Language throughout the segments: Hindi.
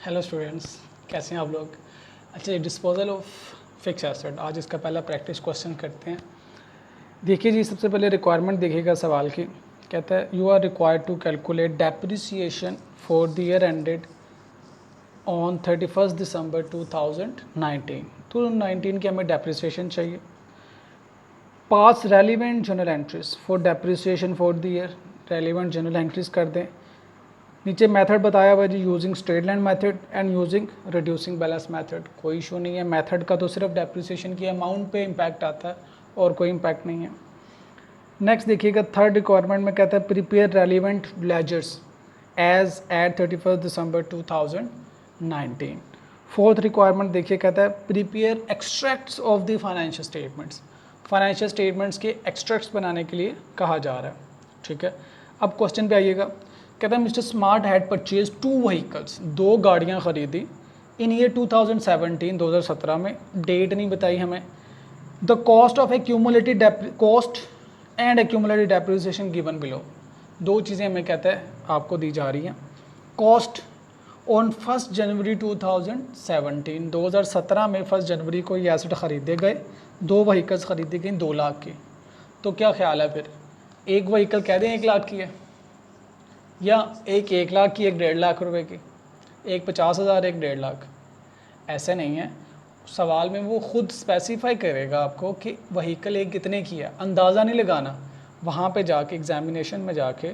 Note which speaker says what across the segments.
Speaker 1: हेलो स्टूडेंट्स, कैसे हैं आप लोग। अच्छा, डिस्पोजल ऑफ फिक्स एसेट, आज इसका पहला प्रैक्टिस क्वेश्चन करते हैं। देखिए जी, सबसे पहले रिक्वायरमेंट देखिएगा सवाल की। कहता है you are required to calculate depreciation for the year ended on 31 December 2019। तो 19 की हमें डेप्रिसिएशन चाहिए। Pass relevant journal entries for depreciation for the year, relevant journal entries कर दें। नीचे मेथड बताया हुआ जी, using straight line method and using reducing balance method. कोई इशू नहीं है, मेथड का तो सिर्फ डेप्रिसिएशन की अमाउंट पे इम्पैक्ट आता है और कोई इम्पैक्ट नहीं है। नेक्स्ट देखिएगा, थर्ड रिक्वायरमेंट में कहता है prepare relevant ledgers as at 31 December 2019। Fourth requirement देखिए, कहता है prepare extracts of the financial statements. Financial statements के एक्सट्रैक्ट्स बनाने के लिए कहा जा रहा है। ठीक है, अब क्वेश्चन पे आइएगा। कहता है mister smart had purchase 2 vehicles, 2 गाड़ियाँ खरीदी इन ईयर 2017 में। डेट नहीं बताई हमें। The cost of accumulated cost and accumulated depreciation given below. 2 चीज़ें हमें कहता है आपको दी जा रही हैं। कॉस्ट ऑन 1 जनवरी 2017 में 1 जनवरी को ये एसेट ख़रीदे गए, 2 व्हीकल्स ख़रीदी गई 2 लाख की। तो क्या ख्याल है फिर, एक व्हीकल कह दें 1 लाख की है, या एक 1 लाख की, एक 1.5 लाख रुपए की, एक 50,000, एक 1.5 लाख। ऐसे नहीं है, सवाल में वो खुद स्पेसिफाई करेगा आपको कि व्हीकल एक कितने की है। अंदाज़ा नहीं लगाना, वहाँ पे जाके एग्जामिनेशन में जाके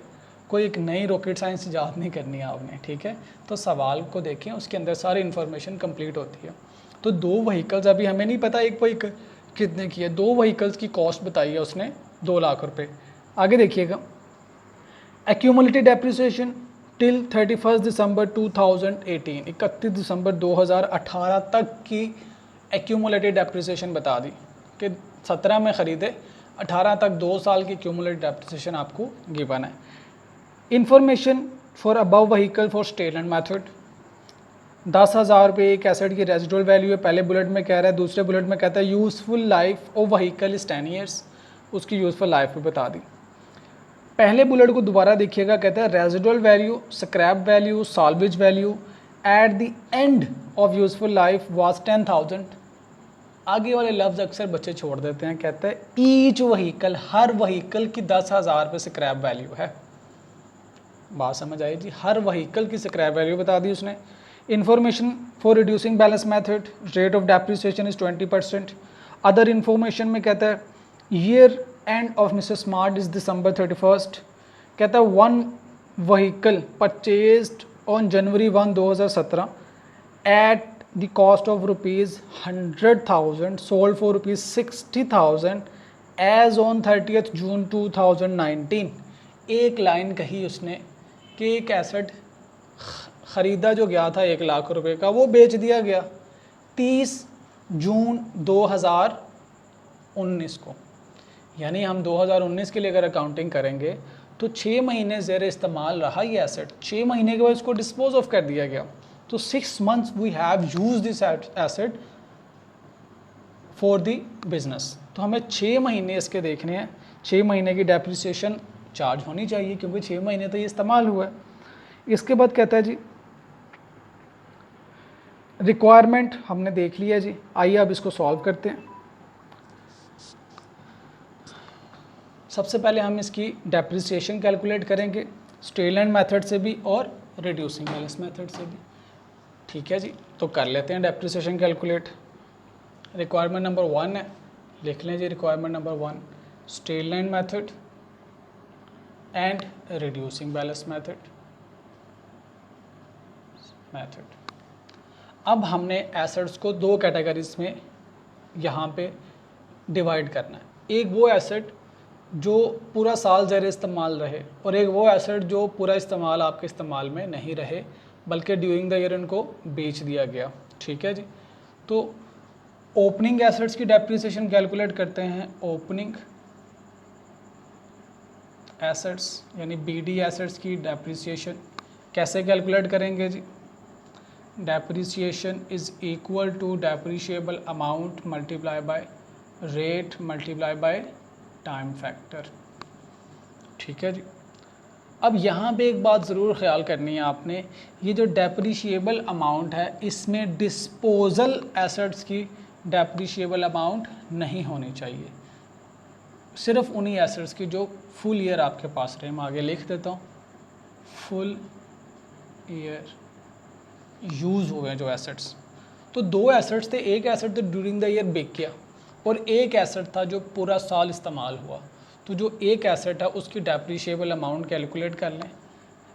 Speaker 1: कोई एक नई रॉकेट साइंस ईजाद नहीं करनी है आपने। ठीक है, तो सवाल को देखें, उसके अंदर सारी इन्फॉर्मेशन कंप्लीट होती है। तो 2 व्हीकल्स, अभी हमें नहीं पता एक व्हीकल कितने की है, 2 व्हीकल्स की कॉस्ट बताई है उसने 2 लाख रुपये। आगे देखिएगा, एक्यूमुलेटेड डेप्रिसिएशन टिल 31 दिसंबर 2018, 31 दिसंबर 2018 तक की एक्यूमुलेटेड डेप्रिसिएशन बता दी कि 17 में ख़रीदे, 18 तक 2 साल की एक्यूमुलेटेड डेप्रिसिएशन आपको गिवन है। Information for above vehicle for straight line method, 10,000 रुपये एक एसेट की रेजिडुअल वैल्यू है। पहले बुलेट में कह रहा है, दूसरे बुलेट में कहता है useful life of vehicle is 10 years, उसकी यूज़फुल लाइफ भी बता दी। पहले बुलेट को दोबारा देखिएगा, कहता है residual value, scrap value, salvage value at the end of useful life was 10,000। आगे वाले लफ्ज़ अक्सर बच्चे छोड़ देते हैं। कहता है ईच व्हीकल, हर व्हीकल की 10,000 रुपये स्क्रैप वैल्यू है। बात समझ आई जी, हर व्हीकल की स्क्रैप वैल्यू बता दी उसने। Information for reducing balance method, rate of depreciation is 20%। Other information में कहता है year end of Mr Smart is December 31। कहता है 1 vehicle purchased on January 1, 2017 at the cost of ₹100,000 sold for ₹60,000 as on 30 June 2019। एक लाइन कही उसने कि एक एसेट ख़रीदा जो गया था 1 लाख रुपए का, वो बेच दिया गया 30 जून 2019 को। यानी हम 2019 के लिए अगर अकाउंटिंग करेंगे तो 6 महीने ज़ेर इस्तेमाल रहा ये एसेट, 6 महीने के बाद इसको डिस्पोज ऑफ कर दिया गया। तो 6 months we have use this asset for the business. तो हमें 6 महीने इसके देखने हैं, 6 महीने की डेप्रिसिएशन चार्ज होनी चाहिए क्योंकि 6 महीने तो ये इस्तेमाल हुआ है। इसके बाद कहता है जी रिक्वायरमेंट हमने देख लिया जी, आइए अब इसको सॉल्व करते हैं। सबसे पहले हम इसकी डेप्रिसिएशन कैलकुलेट करेंगे स्ट्रेट लाइन मेथड से भी और रिड्यूसिंग बैलेंस मेथड से भी। ठीक है जी, तो कर लेते हैं डेप्रिसिएशन कैलकुलेट। रिक्वायरमेंट नंबर 1 है, लिख लें जी requirement number 1, straight line method and reducing balance method. अब हमने एसेट्स को 2 कैटेगरीज में यहाँ पे डिवाइड करना है। एक वो एसेट जो पूरा साल ज़र इस्तेमाल रहे और एक वो एसेट जो पूरा इस्तेमाल आपके इस्तेमाल में नहीं रहे बल्कि ड्यूरिंग द ईयर इनको बेच दिया गया। ठीक है जी, तो ओपनिंग एसेट्स की डेप्रिसिएशन कैलकुलेट करते हैं। ओपनिंग एसेट्स यानी बीडी एसेट्स की डेप्रिसिएशन कैसे कैलकुलेट करेंगे जी, depreciation is equal to depreciable amount multiply by rate multiply by time factor. ठीक है जी, अब यहाँ पे एक बात ज़रूर ख्याल करनी है आपने, ये जो डेप्रिशिएबल अमाउंट है इसमें डिस्पोजल एसेट्स की डेप्रिशिएबल अमाउंट नहीं होनी चाहिए, सिर्फ उन्हीं एसेट्स की जो फुल ईयर आपके पास रहे। मैं आगे लिख देता हूँ, फुल ईयर यूज़ हुए हैं जो एसेट्स। तो दो एसेट्स थे, एक एसेट तो ड्यूरिंग द ईयर बिक गया और एक एसेट था जो पूरा साल इस्तेमाल हुआ। तो जो एक एसेट है उसकी डेप्रिशिएबल अमाउंट कैलकुलेट कर लें।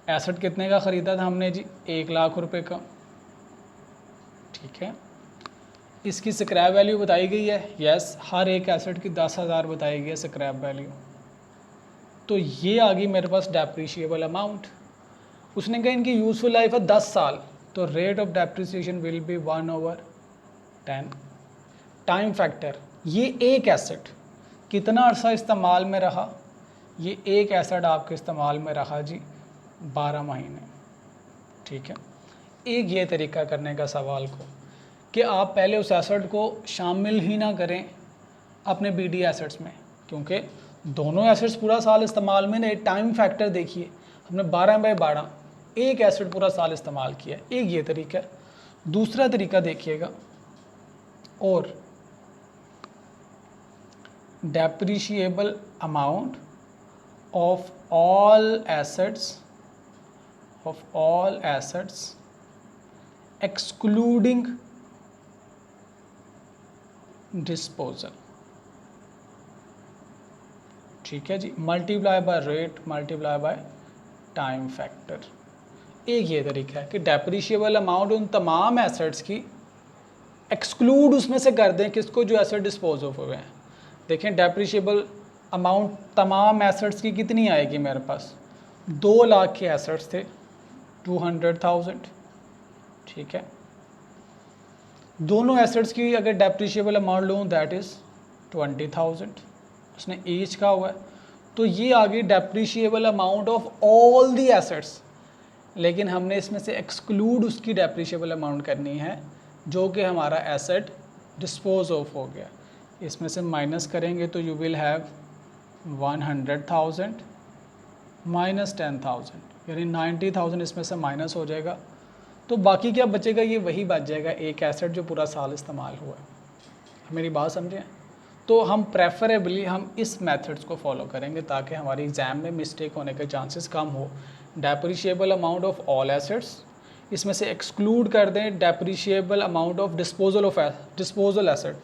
Speaker 1: एसेट कितने का ख़रीदा था हमने जी? 1,00,000 रुपये का, ठीक है। इसकी स्क्रैप वैल्यू बताई गई है, यस, हर एक एसेट की 10,000 बताई गई है स्क्रैप वैल्यू। तो ये आ गई मेरे पास डेप्रिशिएबल अमाउंट। उसने कहा इनकी यूज़फुल लाइफ है 10 साल, तो rate of depreciation will be 1/10। Time factor, ये एक एसेट कितना अरसा इस्तेमाल में रहा? ये एक एसेट आपके इस्तेमाल में रहा जी 12 महीने, ठीक है। एक ये तरीका करने का सवाल को कि आप पहले उस एसेट को शामिल ही ना करें अपने बीडी एसेट्स में, क्योंकि दोनों एसेट्स पूरा साल इस्तेमाल में नहीं। टाइम फैक्टर देखिए, हमने 12/12 एक एसेट पूरा साल इस्तेमाल किया, एक ये तरीका है। दूसरा तरीका देखिएगा, और depreciable amount of all assets excluding disposal, ठीक है जी, multiply by rate multiply by time factor. एक ये तरीका है कि डेप्रिशिएबल अमाउंट उन तमाम एसेट्स की एक्सक्लूड उसमें से कर दें किसको, जो एसेट डिस्पोज ऑफ हुए हैं। देखें डेप्रिशिएबल अमाउंट तमाम एसेट्स की कितनी आएगी मेरे पास? 2 लाख के एसेट्स थे, 200,000, ठीक है। दोनों एसेट्स की अगर डेप्रिशिएबल अमाउंट लूँ दैट इज़ 20,000, उसने ईच का हुआ है। तो ये आ गई depreciable amount of all the assets, लेकिन हमने इसमें से एक्सक्लूड उसकी डेप्रिशिएबल अमाउंट करनी है जो कि हमारा एसेट डिस्पोज ऑफ हो गया। इसमें से माइनस करेंगे तो यू विल हैव 100,000 माइनस 10,000, यानी 90,000 इसमें से माइनस हो जाएगा। तो बाकी क्या बचेगा? ये वही बच जाएगा, एक एसेट जो पूरा साल इस्तेमाल हुआ है। मेरी बात समझें? तो हम प्रेफरेबली हम इस मेथड्स को फॉलो करेंगे ताकि हमारी एग्ज़ाम में मिस्टेक होने के चांसेस कम हो। Depreciable amount of all assets, इसमें से एक्सक्लूड कर दें depreciable amount of disposal asset,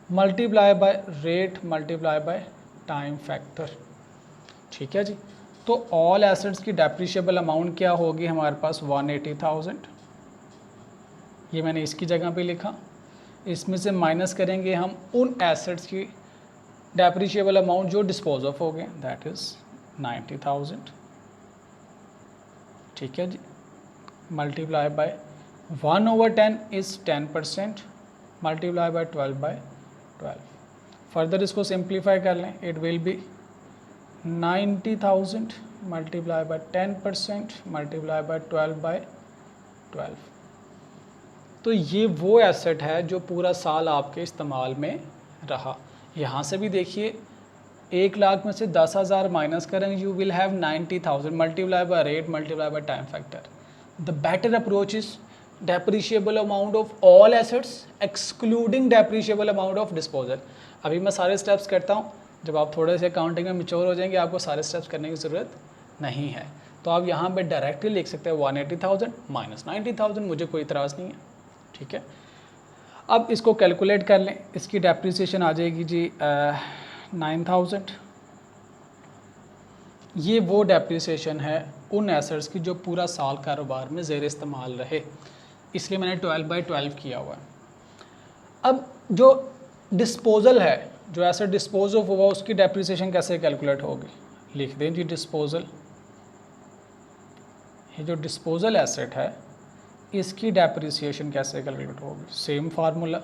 Speaker 1: multiply by rate multiply by time factor, ठीक है जी। तो ऑल एसेट्स की डेप्रिशिएबल अमाउंट क्या होगी हमारे पास? 180,000, ये मैंने इसकी जगह पे लिखा। इसमें से माइनस करेंगे हम उन एसेट्स की डेप्रिशिएबल अमाउंट जो डिस्पोज ऑफ हो गए, दैट इज़ 90,000, ठीक है जी, multiply by 1/10 is 10%, multiply by 12/12। Further इसको सिंप्लीफाई कर लें, it will be 90,000 multiply by 10% multiply by 12/12। तो ये वो एसेट है जो पूरा साल आपके इस्तेमाल में रहा। यहाँ से भी देखिए 1 लाख में से 10,000 माइनस करेंगे, you will have 90,000 multiply by rate multiply by time factor. The better approach is depreciable amount of all assets excluding depreciable amount of disposal. अभी मैं सारे स्टेप्स करता हूँ, जब आप थोड़े से अकाउंटिंग में मैच्योर हो जाएंगे आपको सारे स्टेप्स करने की ज़रूरत नहीं है। तो आप यहाँ पे डायरेक्टली लिख सकते हैं 180,000 माइनस 90,000, मुझे कोई इतराज़ नहीं है, ठीक है। अब इसको कैलकुलेट कर लें, इसकी डेप्रिसिएशन आ जाएगी जी 9,000। ये वो डेप्रिसिएशन है उन एसेट्स की जो पूरा साल कारोबार में ज़ेर इस्तेमाल रहे, इसलिए मैंने 12/12 किया हुआ है। अब जो डिस्पोजल है, जो एसेट डिस्पोज ऑफ हुआ, उसकी डेप्रिसिएशन कैसे कैलकुलेट होगी? लिख दें जी डिस्पोजल। ये जो डिस्पोजल एसेट है इसकी डेप्रिसिएशन कैसे कैलकुलेट होगी? Same formula,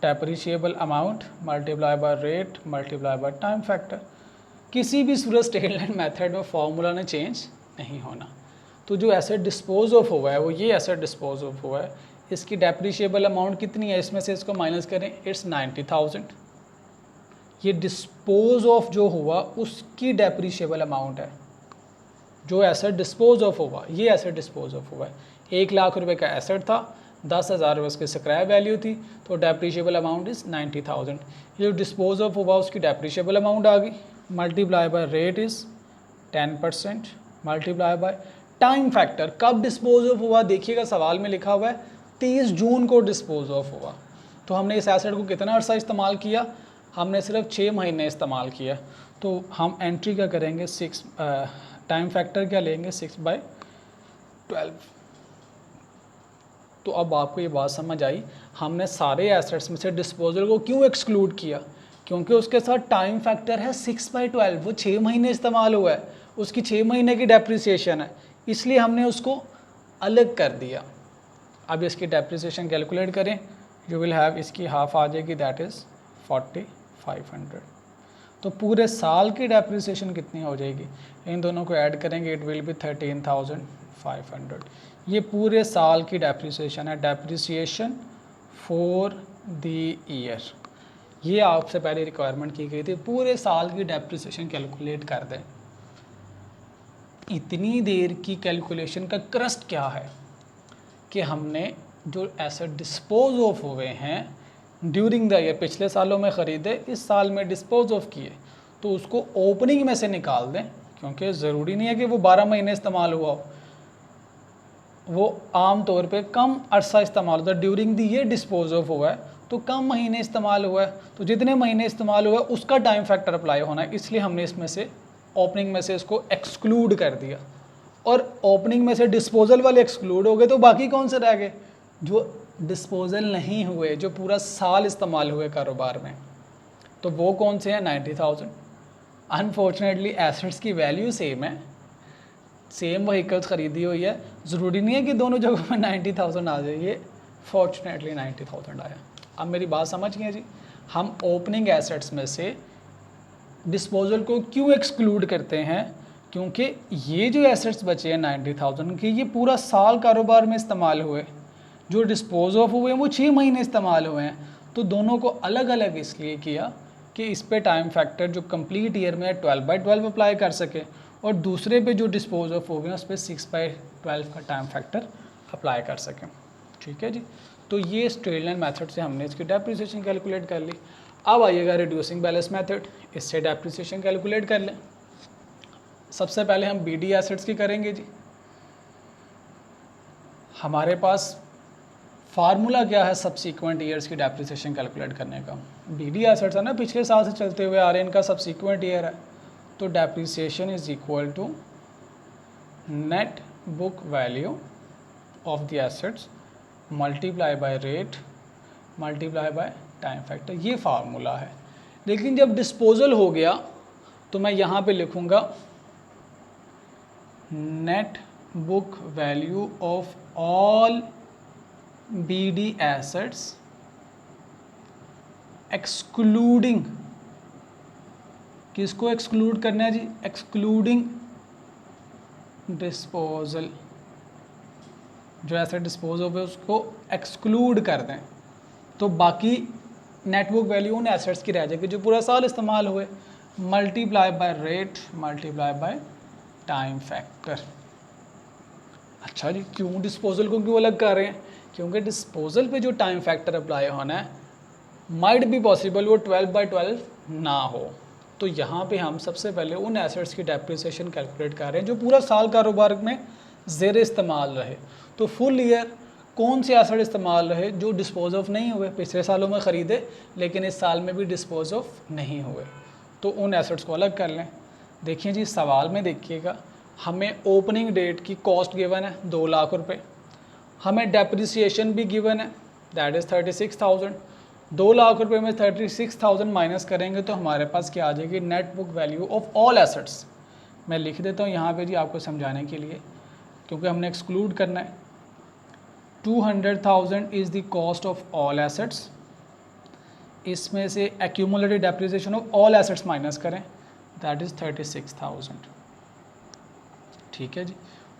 Speaker 1: depreciable amount multiply by rate multiply by time factor. किसी भी सूरत स्टेटमेंट मेथड में फार्मूला ने चेंज नहीं होना। तो जो एसेट डिस्पोज ऑफ हुआ है वो ये एसेट डिस्पोज ऑफ हुआ है, इसकी डेप्रिशिएबल अमाउंट कितनी है? इसमें से इसको माइनस करें, इट्स 90,000। ये डिस्पोज ऑफ जो हुआ उसकी डेप्रिशिएबल अमाउंट है, जो एसेट डिस्पोज ऑफ हुआ, ये एसेट डिस्पोज ऑफ हुआ है, 1,00,000 रुपये का एसेट था, 10,000 रुपये उसकी स्क्रैप वैल्यू थी, तो डेप्रीशिएबल अमाउंट इज़ 90,000। ये जो डिस्पोज ऑफ हुआ उसकी डेप्रीशिएबल अमाउंट आ गई, multiply by rate is 10%, multiply by time factor, कब डिस्पोज ऑफ हुआ, देखिएगा सवाल में लिखा हुआ है 30 जून को डिस्पोज ऑफ हुआ। तो हमने इस एसेट को कितना अर्सा इस्तेमाल किया, हमने सिर्फ 6 महीने इस्तेमाल किया। तो हम एंट्री क्या करेंगे, 6 टाइम फैक्टर क्या लेंगे, 6/12। तो अब आपको ये बात समझ आई, हमने सारे एसेट्स में से डिस्पोजल को क्यों एक्सक्लूड किया, क्योंकि उसके साथ टाइम फैक्टर है 6/12, वो 6 महीने इस्तेमाल हुआ है, उसकी 6 महीने की डेप्रिसिएशन है, इसलिए हमने उसको अलग कर दिया। अब इसकी डेप्रिसिएशन कैलकुलेट करें, यू विल हैव, इसकी हाफ आ जाएगी, दैट इज़ 4,500। तो पूरे साल की डेप्रिसिएशन कितनी हो जाएगी, इन दोनों को ऐड करेंगे, इट विल बी 13,500। ये पूरे साल की डेप्रिसिएशन है, डेप्रिसिएशन फॉर द ईयर। ये आपसे पहले रिक्वायरमेंट की गई थी, पूरे साल की डेप्रिसिएशन कैलकुलेट कर दें। इतनी देर की कैलकुलेशन का क्रस्ट क्या है कि हमने जो एसेट डिस्पोज ऑफ हुए हैं ड्यूरिंग द ईयर, पिछले सालों में ख़रीदे, इस साल में डिस्पोज ऑफ किए, तो उसको ओपनिंग में से निकाल दें, क्योंकि ज़रूरी नहीं है कि वो 12 महीने इस्तेमाल हुआ हो, वो आम तौर पे कम अरसा इस्तेमाल होता है, during the year dispose of हुआ है तो कम महीने इस्तेमाल हुआ है, तो जितने महीने इस्तेमाल हुआ है उसका टाइम फैक्टर अप्लाई होना है, इसलिए हमने इसमें से ओपनिंग में से इसको एक्सक्लूड कर दिया। और ओपनिंग में से डिस्पोजल वाले एक्सक्लूड हो गए, तो बाकी कौन से रह गए, जो डिस्पोजल नहीं हुए, जो पूरा साल इस्तेमाल हुए कारोबार में, तो वो कौन से हैं, 90,000। अनफॉर्चुनेटली एसेट्स की वैल्यू सेम है, सेम व्हीकल्स ख़रीदी हुई है, ज़रूरी नहीं है कि दोनों जगहों में 90,000 आ जाए, ये फॉर्चुनेटली 90,000 आया। अब मेरी बात समझ गए जी, हम ओपनिंग एसेट्स में से डिस्पोजल को क्यों एक्सक्लूड करते हैं, क्योंकि ये जो एसेट्स बचे हैं 90,000 के, ये पूरा साल कारोबार में इस्तेमाल हुए, जो डिस्पोज ऑफ हुए हैं वो 6 महीने इस्तेमाल हुए हैं, तो दोनों को अलग अलग इसलिए किया कि इस पे टाइम फैक्टर जो कंप्लीट ईयर में 12/12 अप्लाई कर सके, और दूसरे पे जो डिस्पोज ऑफ हो गए उस पर 6/12 का टाइम फैक्टर अप्लाई कर सकें। ठीक है जी, तो ये स्ट्रेटलाइन मेथड से हमने इसकी डेप्रिसिएशन कैलकुलेट कर ली। अब आइएगा रिड्यूसिंग बैलेंस मेथड, इससे डेप्रिसिएशन कैलकुलेट कर लें। सबसे पहले हम बीडी एसेट्स की करेंगे जी। हमारे पास फार्मूला क्या है सब्सीक्वेंट ईयर्स की डेप्रिसिएशन कैलकुलेट करने का, बीडी एसेट्स है ना, पिछले साल से चलते हुए आ रहे हैं, इनका सब्सीक्वेंट ईयर है, तो depreciation is equal to net book value of the assets multiply by rate multiply by time factor, ये फार्मूला है। लेकिन जब डिस्पोजल हो गया तो मैं यहाँ पे लिखूँगा net book value of all BD assets excluding, किसको एक्सक्लूड करना है जी, एक्सक्लूडिंग डिस्पोजल, जो एसेट डिस्पोज हो गए उसको एक्सक्लूड कर दें, तो बाकी नेटवर्क वैल्यू उन एसेट्स की रह जाएगी जो पूरा साल इस्तेमाल हुए, multiply by rate multiply by time factor. अच्छा जी, क्यों डिस्पोजल को क्यों अलग कर रहे हैं, क्योंकि डिस्पोजल पे जो टाइम फैक्टर अप्लाई होना है माइट बी पॉसिबल वो 12/12 ना हो, तो यहाँ पे हम सबसे पहले उन एसेट्स की डेप्रिसिएशन कैलकुलेट कर रहे हैं जो पूरा साल कारोबार में ज़ेर इस्तेमाल रहे। तो फुल ईयर कौन से एसेट इस्तेमाल रहे जो डिस्पोज ऑफ नहीं हुए, पिछले सालों में ख़रीदे लेकिन इस साल में भी डिस्पोज ऑफ नहीं हुए, तो उन एसेट्स को अलग कर लें। देखिए जी, सवाल में देखिएगा, हमें ओपनिंग डेट की कॉस्ट गिवन है 2 लाख रुपए, हमें डेप्रिसिएशन भी गिवन है दैट इज़ 36,000। 2 लाख रुपए में 36,000 माइनस करेंगे तो हमारे पास क्या आ जाएगी, net book value of all assets. मैं लिख देता हूँ यहाँ पे जी आपको समझाने के लिए, क्योंकि हमने एक्सक्लूड करना है। 200,000 is the cost of all assets, इसमें से accumulated depreciation of all assets minus करें दैट इज़ 36,000। ठीक है जी,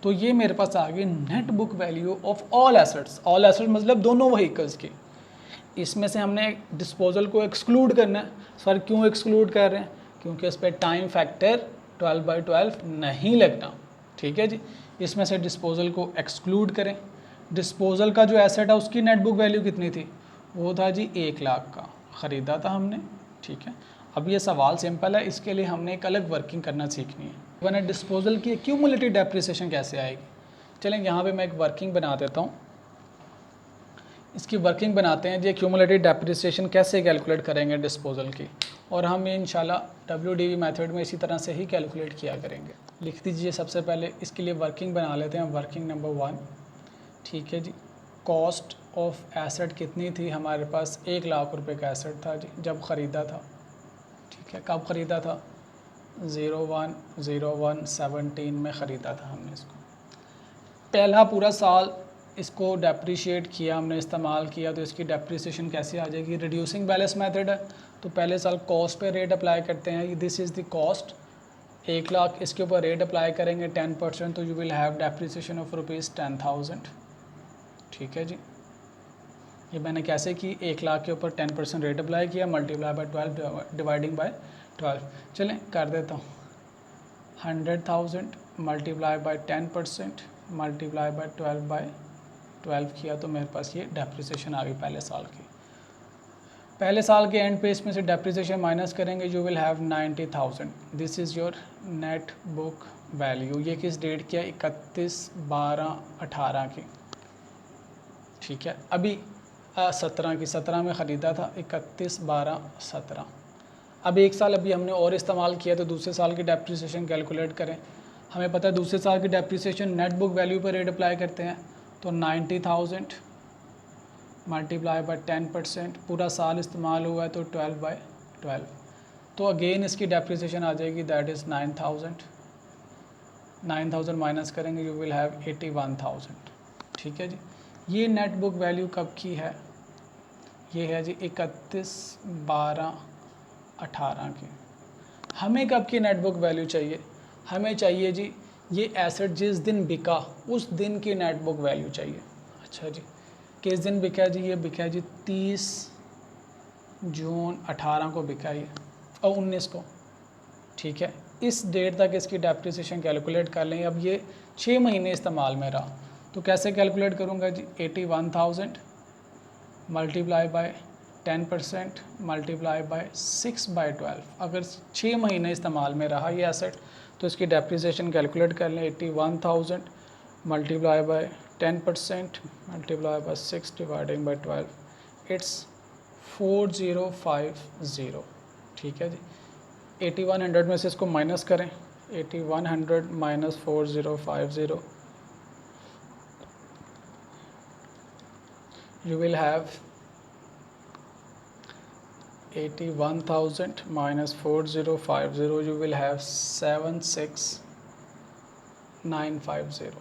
Speaker 1: तो ये मेरे पास आ गई net book value of all assets, all assets मतलब दोनों व्हीकल्स की। इसमें से हमने डिस्पोजल को एक्सक्लूड करना है। सर क्यों एक्सक्लूड कर रहे हैं, क्योंकि इस पर टाइम फैक्टर 12/12 नहीं लगना, ठीक है जी। इसमें से डिस्पोजल को एक्सक्लूड करें। डिस्पोजल का जो एसेट है उसकी नेट बुक वैल्यू कितनी थी, वो था जी 1 लाख का, ख़रीदा था हमने, ठीक है। अब ये सवाल सिंपल है, इसके लिए हमने एक अलग वर्किंग करना सीखनी है। वरना डिस्पोजल की क्यूमुलेटिव डेप्रिसिएशन कैसे आएगी, चलें यहाँ पे मैं एक वर्किंग बना देता हूँ। इसकी वर्किंग बनाते हैं जी, क्यूमुलेटिव डेप्रिसिएशन कैसे कैलकुलेट करेंगे डिस्पोजल की, और हम ये इंशाल्लाह WDV मेथड में इसी तरह से ही कैलकुलेट किया करेंगे। लिख दीजिए सबसे पहले, इसके लिए वर्किंग बना लेते हैं, वर्किंग नंबर 1, ठीक है जी। कॉस्ट ऑफ एसेट कितनी थी हमारे पास, 1 लाख रुपए का एसेट था जी जब ख़रीदा था, ठीक है। कब ख़रीदा था, 01/01/17 में ख़रीदा था हमने इसको। पहला पूरा साल इसको डेप्रिशिएट किया हमने, इस्तेमाल किया, तो इसकी डेप्रिसिएशन कैसे आ जाएगी, रिड्यूसिंग बैलेंस मेथड है, तो पहले साल कॉस्ट पे रेट अप्लाई करते हैं। This is the cost 1 lakh, इसके ऊपर रेट अप्लाई करेंगे 10%, तो you will have depreciation of ₹10,000, ठीक है जी। ये मैंने कैसे की, 1 लाख के ऊपर 10% रेट अप्लाई किया, मल्टीप्लाई बाय 12 डिवाइडिंग बाय 12। चलें कर देता हूँ, 100,000 मल्टीप्लाई बाय 10% मल्टीप्लाई बाय 12 किया, तो मेरे पास ये डेप्रिसिएशन आ गई पहले साल की। पहले साल के एंड पे इसमें से डेप्रिसिएशन माइनस करेंगे, you will have 90,000। This is your net book value. ये किस डेट की है, 31/12/18 की, ठीक है। अभी 17 में ख़रीदा था, 31/12/17। अब एक साल अभी हमने और इस्तेमाल किया, तो दूसरे साल की डेप्रिसिएशन कैलकुलेट करें। हमें पता है दूसरे साल की डेप्रिसिएशन नेट बुक वैल्यू पर रेट अप्लाई करते हैं, तो 90,000 मल्टीप्लाई बाय 10%, पूरा साल इस्तेमाल हुआ है तो 12/12, तो अगेन इसकी डेप्रिसिएशन आ जाएगी, दैट इज़ 9,000 माइनस करेंगे, यू विल हैव 81,000, ठीक है जी। ये नेट बुक वैल्यू कब की है, ये है जी 31/12/18 की। हमें कब की नेट बुक वैल्यू चाहिए, हमें चाहिए जी ये एसेट जिस दिन बिका उस दिन की नेट बुक वैल्यू चाहिए। अच्छा जी, किस दिन बिका जी, ये बिका जी 30 जून 18 को बिका ये, और 19 को, ठीक है। इस डेट तक इसकी डेप्रिसिएशन कैलकुलेट कर लें। अब ये 6 महीने इस्तेमाल में रहा, तो कैसे कैलकुलेट करूँगा जी, 81,000 मल्टीप्लाई बाय 10% मल्टीप्लाई बाय 6/12। अगर 6 महीने इस्तेमाल में रहा ये एसेट, तो इसकी डेप्रिसिएशन कैलकुलेट कर लें, 81,000 multiply by 10% multiply bye 6 dividing by 12, it's 4050, ठीक है जी। 8100 में से इसको माइनस करें, 8100 minus 4050, you will have 81,000 minus 4050, you will have 76,950.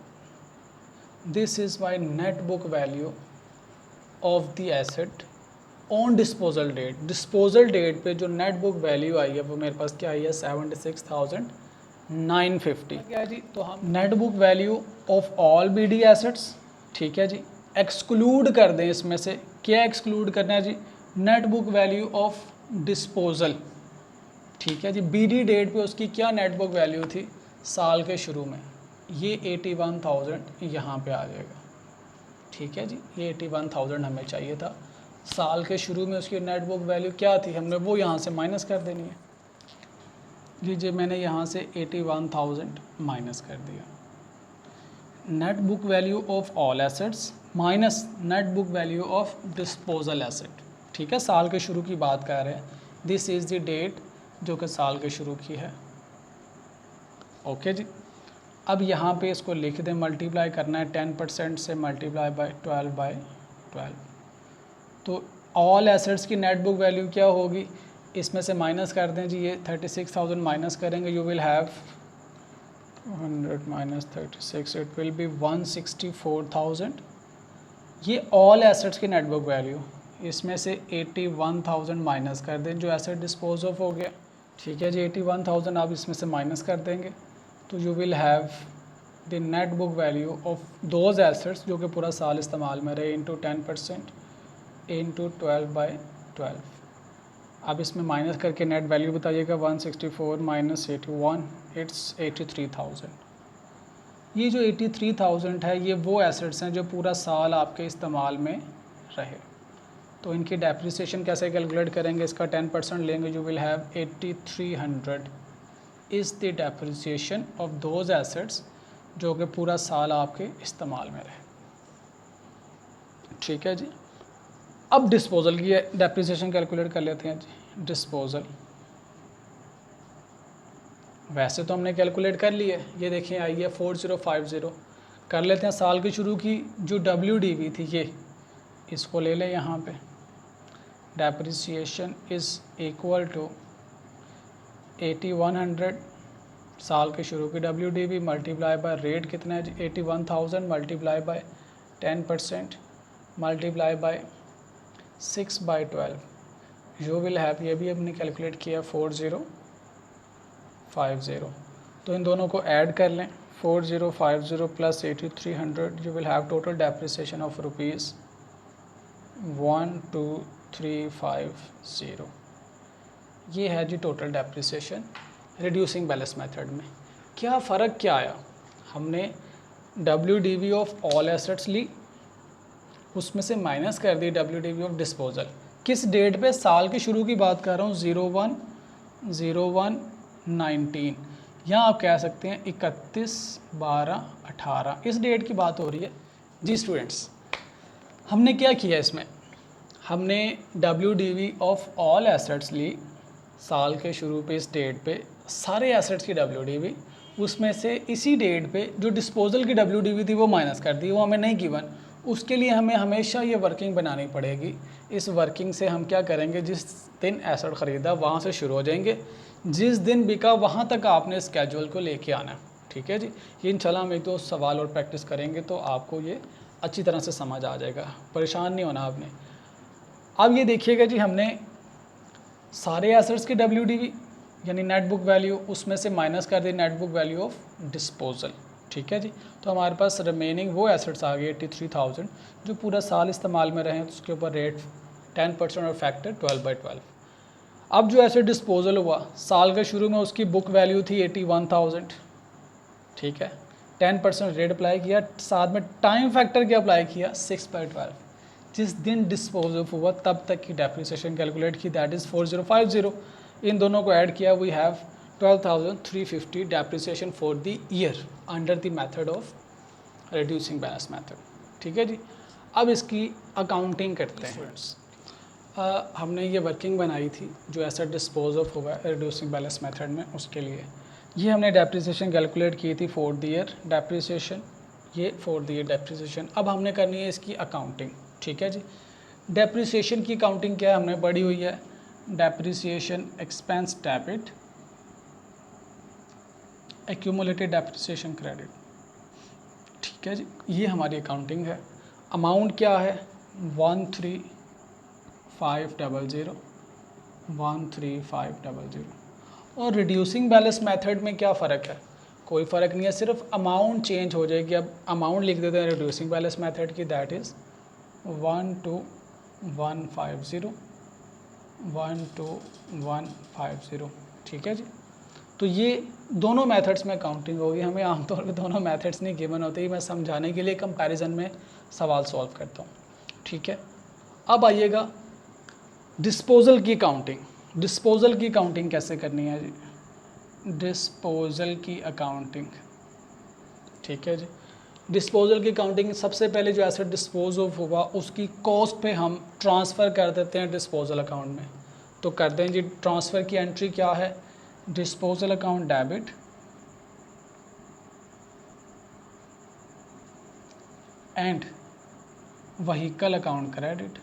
Speaker 1: This is my net book value of the asset on disposal date. Disposal date पे जो net book value आई है वो मेरे पास क्या आई है, 76,950। क्या है जी, तो हम net book value of all BD assets, ठीक है जी, एक्सक्लूड कर दें इसमें से, क्या एक्सक्लूड करना है जी, net book value of disposal, ठीक है जी। BD डेट पे उसकी क्या नेट बुक वैल्यू थी साल के शुरू में, ये 81,000 यहाँ पे आ जाएगा, ठीक है जी। ये 81,000 हमें चाहिए था, साल के शुरू में उसकी नेट बुक वैल्यू क्या थी, हमने वो यहाँ से माइनस कर देनी है। लीजिए मैंने यहाँ से 81,000 माइनस कर दिया, net book value of all assets minus net book value of disposal asset, ठीक है। साल के शुरू की बात कर रहे हैं, दिस इज़ द डेट जो कि साल के शुरू की है, ओके जी। अब यहाँ पे इसको लिख दें, मल्टीप्लाई करना है 10% से, मल्टीप्लाई बाय 12/12, तो ऑल एसेट्स की नेट बुक वैल्यू क्या होगी, इसमें से माइनस कर दें जी, ये 36,000 माइनस करेंगे, you will have 100 minus 36, it will B 164,000। ये ऑल एसेट्स की नेट बुक वैल्यू, इसमें से 81,000 माइनस कर दें जो एसेट डिस्पोज ऑफ हो गया, ठीक है जी। 81,000 आप इसमें से माइनस कर देंगे, तो you will have the net book value of those assets जो कि पूरा साल इस्तेमाल में रहे, इंटू 10% इंटू 12/12। अब इसमें माइनस करके नेट वैल्यू बताइएगा, 164 माइनस 81, इट्स 83,000। ये जो 83,000 है ये वो एसेट्स हैं जो पूरा साल आपके इस्तेमाल में रहे। तो इनकी डेप्रिसिएशन कैसे कैलकुलेट करेंगे, इसका 10% लेंगे। You will have 8300 is the depreciation of those assets जो कि पूरा साल आपके इस्तेमाल में रहे। ठीक है जी। अब डिस्पोजल की डेप्रिसिएशन कैलकुलेट कर लेते हैं जी। डिस्पोजल वैसे तो हमने कैलकुलेट कर ली है, ये देखें आई है 4050। कर लेते हैं साल की शुरू की जो WDV थी, ये इसको ले लें यहाँ पे। डेप्रिसिएशन इज़ इक्वल टू 8100 साल के शुरू की WDV मल्टीप्लाई बाय रेट कितना है जी 81,000 multiply by 10% multiply bye 6/12। You will have, ये भी हमने कैलकुलेट किया 4050। तो इन दोनों को ऐड कर लें 4050 plus 8300। You will have total depreciation of rupees 12350। ये है जी total depreciation reducing balance method में। क्या फ़र्क क्या आया, हमने WDV ऑफ ऑल एसेट्स ली, उसमें से माइनस कर दी WDV ऑफ डिस्पोजल। किस डेट पे, साल के शुरू की बात कर रहा हूँ 01/01/19, यहाँ आप कह सकते हैं 31/12/18, इस डेट की बात हो रही है जी स्टूडेंट्स। हमने क्या किया इसमें, हमने WDV ऑफ ऑल एसेट्स ली साल के शुरू पे, इस डेट पे सारे एसेट्स की WDV, उसमें से इसी डेट पे जो डिस्पोजल की WDV थी वो माइनस कर दी, वो हमें नहीं गिवन। उसके लिए हमें हमेशा ये वर्किंग बनानी पड़ेगी। इस वर्किंग से हम क्या करेंगे, जिस दिन एसेट ख़रीदा वहाँ से शुरू हो जाएंगे, जिस दिन बिका वहाँ तक आपने स्केजुअल को लेके आना। ठीक है जी। ये इंशाल्लाह हम एक दो सवाल और प्रैक्टिस करेंगे तो आपको ये अच्छी तरह से समझ आ जाएगा, परेशान नहीं होना आपने। अब ये देखिएगा जी, हमने सारे एसेट्स की WDV यानी नेट बुक वैल्यू, उसमें से माइनस कर दी net book value of disposal. ठीक है जी। तो हमारे पास रिमेनिंग वो एसेट्स आ गए 83,000 जो पूरा साल इस्तेमाल में रहे, तो उसके ऊपर रेट 10% और फैक्टर 12/12। अब जो एसेट डिस्पोजल हुआ साल के शुरू में, उसकी बुक वैल्यू थी 81,000। ठीक है, 10% रेट अप्लाई किया, साथ में टाइम फैक्टर क्या अप्लाई किया 6/12। जिस दिन डिस्पोजल हुआ तब तक की डेप्रिसिएशन कैलकुलेट की, दैट इज़ 4050। इन दोनों को ऐड किया, we have 12,350 depreciation for the year under the method of reducing balance method. ठीक है जी। अब इसकी अकाउंटिंग करते हैं। हमने ये वर्किंग बनाई थी जो एसेट डिस्पोज ऑफ हुआ है रिड्यूसिंग बैलेंस मेथड में, उसके लिए ये हमने डेप्रिसिएशन कैलकुलेट की थी फॉर द ईयर डेप्रिसिएशन, ये फॉर द ईयर डेप्रिसिएशन। अब हमने करनी है इसकी अकाउंटिंग। ठीक है जी। डेप्रिसिएशन की अकाउंटिंग क्या है, हमने पढ़ी हुई है, depreciation expense debit accumulated depreciation credit. ठीक है जी, ये हमारी अकाउंटिंग है। अमाउंट क्या है 13500 13500। और रिड्यूसिंग बैलेंस मेथड में क्या फ़र्क है, कोई फ़र्क नहीं है, सिर्फ अमाउंट चेंज हो जाएगी। अब अमाउंट लिख देते हैं रिड्यूसिंग बैलेंस मेथड की, दैट इज़ 12150 12150। ठीक है जी। तो ये दोनों मेथड्स में काउंटिंग होगी। हमें आमतौर पे दोनों मेथड्स नहीं गिवन होते, मैं समझाने के लिए कंपैरिजन में सवाल सॉल्व करता हूँ। ठीक है। अब आइएगा डिस्पोजल की काउंटिंग। डिस्पोजल की काउंटिंग कैसे करनी है जी, डिस्पोजल की अकाउंटिंग। ठीक है जी। डिस्पोजल की काउंटिंग, सबसे पहले जो एसेट डिस्पोज ऑफ हुआ उसकी कॉस्ट पे हम ट्रांसफ़र कर देते हैं डिस्पोजल अकाउंट में। तो कर दें जी, ट्रांसफ़र की एंट्री क्या है, disposal account debit and vehicle account credit.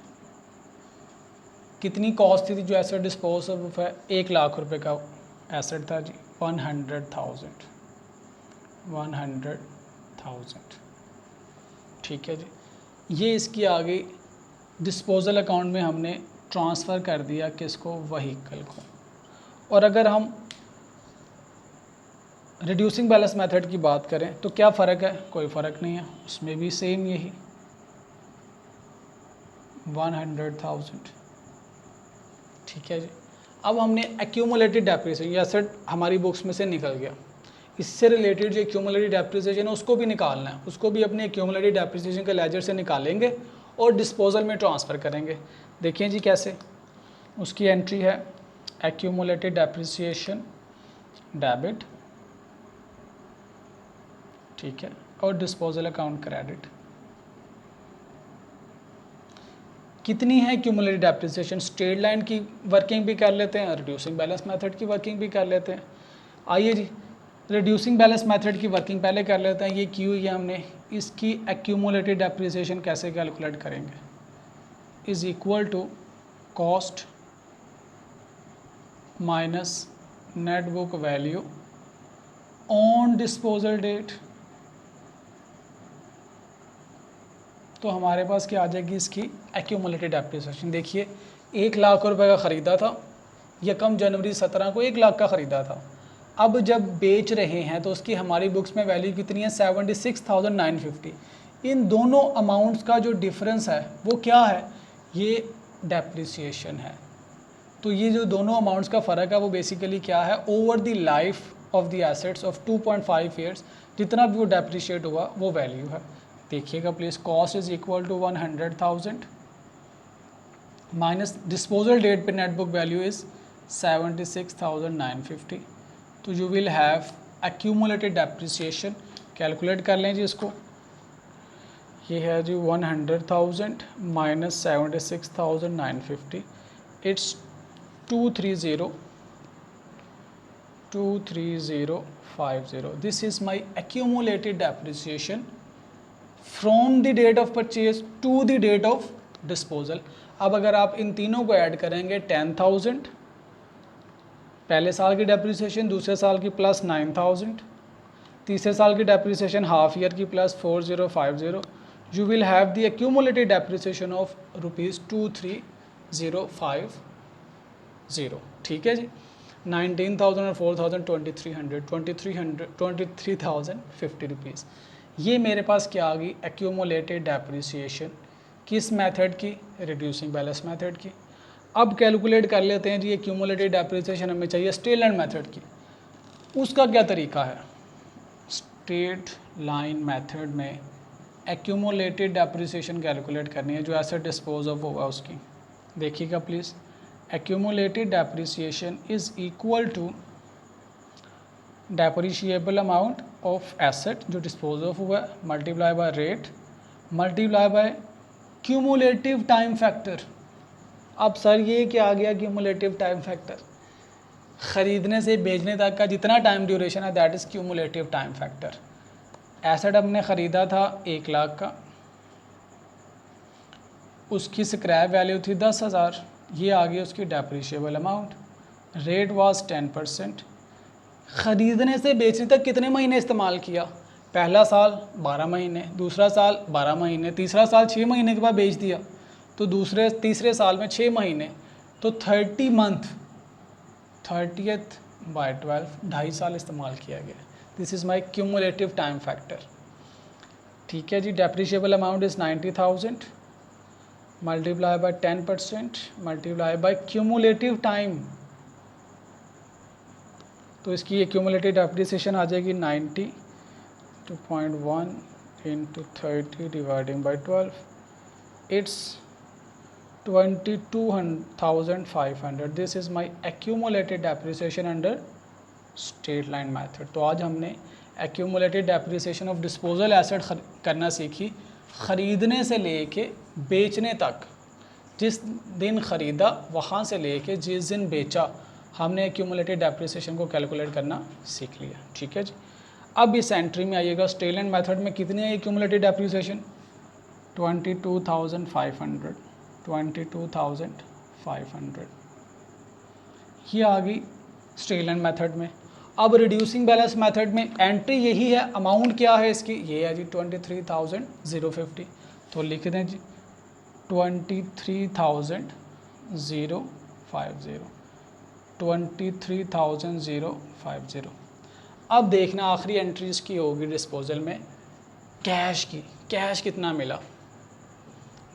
Speaker 1: कितनी कॉस्ट थी जो एसेट डिस्पोज ऑफ है, 1 लाख रुपए का एसेट था जी, 100,000। ठीक है जी। ये इसकी आ गई डिस्पोजल अकाउंट में, हमने ट्रांसफ़र कर दिया किसको, व्हीकल को। और अगर हम रिड्यूसिंग बैलेंस मेथड की बात करें तो क्या फ़र्क है, कोई फ़र्क नहीं है, उसमें भी सेम यही 100,000। ठीक है जी। अब हमने एक्यूमुलेटेड डेप्रिसिएशन, ये एसेट हमारी बुक्स में से निकल गया, इससे रिलेटेड जो एक्यूमुलेटेड डेप्रिसिएशन है उसको भी निकालना है, उसको भी अपने एक्यूमुलेटेड डेप्रिसिएशन के लेजर से निकालेंगे और डिस्पोजल में ट्रांसफ़र करेंगे। देखिए जी कैसे, उसकी एंट्री है एक्यूमुलेटेड डेप्रिसिएशन डेबिट, ठीक है, और डिस्पोजल अकाउंट क्रेडिट। कितनी है एक्यूमुलेटेड डेप्रिसिएशन? स्ट्रेट लाइन की वर्किंग भी कर लेते हैं, रिड्यूसिंग बैलेंस मेथड की वर्किंग भी कर लेते हैं। आइए जी, रिड्यूसिंग बैलेंस मेथड की वर्किंग पहले कर लेते हैं। ये की हुई है हमने, इसकी एक्यूमुलेटेड डेप्रिसिएशन कैसे कैलकुलेट करेंगे? Is equal to cost minus net book value on disposal date. तो हमारे पास क्या आ जाएगी इसकी एक्यूमुलेटेड डेप्रिसिएशन। देखिए 1 लाख रुपए का ख़रीदा था, यकम जनवरी 17 को 1 लाख का ख़रीदा था। अब जब बेच रहे हैं तो उसकी हमारी बुक्स में वैल्यू कितनी है? 76,950। इन दोनों अमाउंट्स का जो डिफरेंस है वो क्या है? ये डेप्रिसिएशन है। तो ये जो दोनों अमाउंट्स का फ़र्क है वो बेसिकली क्या है? Over the life of the assets of 2.5 years जितना भी वो डेप्रिशिएट हुआ वो वैल्यू है। देखिएगा please, cost is equal to 100,000 minus disposal date पे नेट बुक वैल्यू इज़ 76,950। तो you will have accumulated depreciation. Calculate कर लें जी इसको। ये है जी 100,000 minus 76,950, it's 23050। This is my accumulated depreciation from the date of purchase to the date of disposal। अब अगर आप इन तीनों को ऐड करेंगे 10,000 पहले साल की डेप्रिसिएशन, दूसरे साल की प्लस 9,000, तीसरे साल की डेप्रिसिएशन हाफ ईयर की plus 4050, you will have the accumulated depreciation of ₹23050। ठीक है जी, 19,000 और 4,000 23,050 रुपीज़। ये मेरे पास क्या आ गई? Accumulated depreciation. किस मेथड की? रिड्यूसिंग बैलेंस मेथड की। अब कैलकुलेट कर लेते हैं जी एक्यूमुलेटेड डेप्रिसिएशन हमें चाहिए स्ट्रेट लाइन मेथड की। उसका क्या तरीका है? स्ट्रेट लाइन मेथड में एक्यूमुलेटेड डेप्रिसिएशन कैलकुलेट करनी है जो एसेट डिस्पोज ऑफ होगा उसकी। देखिएगा please, accumulated depreciation is equal to depreciable amount of asset जो dispose of हुआ multiply by rate multiply by cumulative time factor। अब सर ये क्या आ गया cumulative time factor? ख़रीदने से बेचने तक का जितना टाइम ड्यूरेशन है that is cumulative time factor. Asset हमने ख़रीदा था 1 लाख का, उसकी स्क्रैप वैल्यू थी 10,000, ये आ गई उसकी डेप्रिशिएबल अमाउंट। Rate was 10%। ख़रीदने से बेचने तक कितने महीने इस्तेमाल किया? पहला साल 12 महीने, दूसरा साल 12 महीने, तीसरा साल 6 महीने के बाद बेच दिया, तो तीसरे साल में 6 महीने, तो 30 मंथ 30/12 2.5 साल इस्तेमाल किया गया। This is my cumulative time factor. ठीक है जी, depreciable amount is 90,000 multiply by 10% multiply by cumulative time, तो इसकी क्यूमुलेटिव डेप्रिसिएशन आ जाएगी 90.1 into 30 dividing by 12, it's 22,500। This is my accumulated depreciation under straight line method. तो आज हमने accumulated depreciation of disposal asset करना सीखी, ख़रीदने से लेके बेचने तक। जिस दिन ख़रीदा वहाँ से लेके जिस दिन बेचा हमने एक्यूमुलेटेड डेप्रिसिएशन को कैलकुलेट करना सीख लिया। ठीक है जी, अब इस एंट्री में आइएगा। स्ट्रेट लाइन मेथड में कितनी है एक्यूमुलेटेड डेप्रिसिएशन? 22,500 22,500 ये आ गई स्ट्रेट लाइन मेथड में। अब रिड्यूसिंग बैलेंस मेथड में एंट्री यही है, अमाउंट क्या है इसकी? ये है जी 23,050। तो लिख दें जी 23,050 23,050। अब देखना आखिरी एंट्रीज की होगी डिस्पोजल में कैश की। कैश कितना मिला?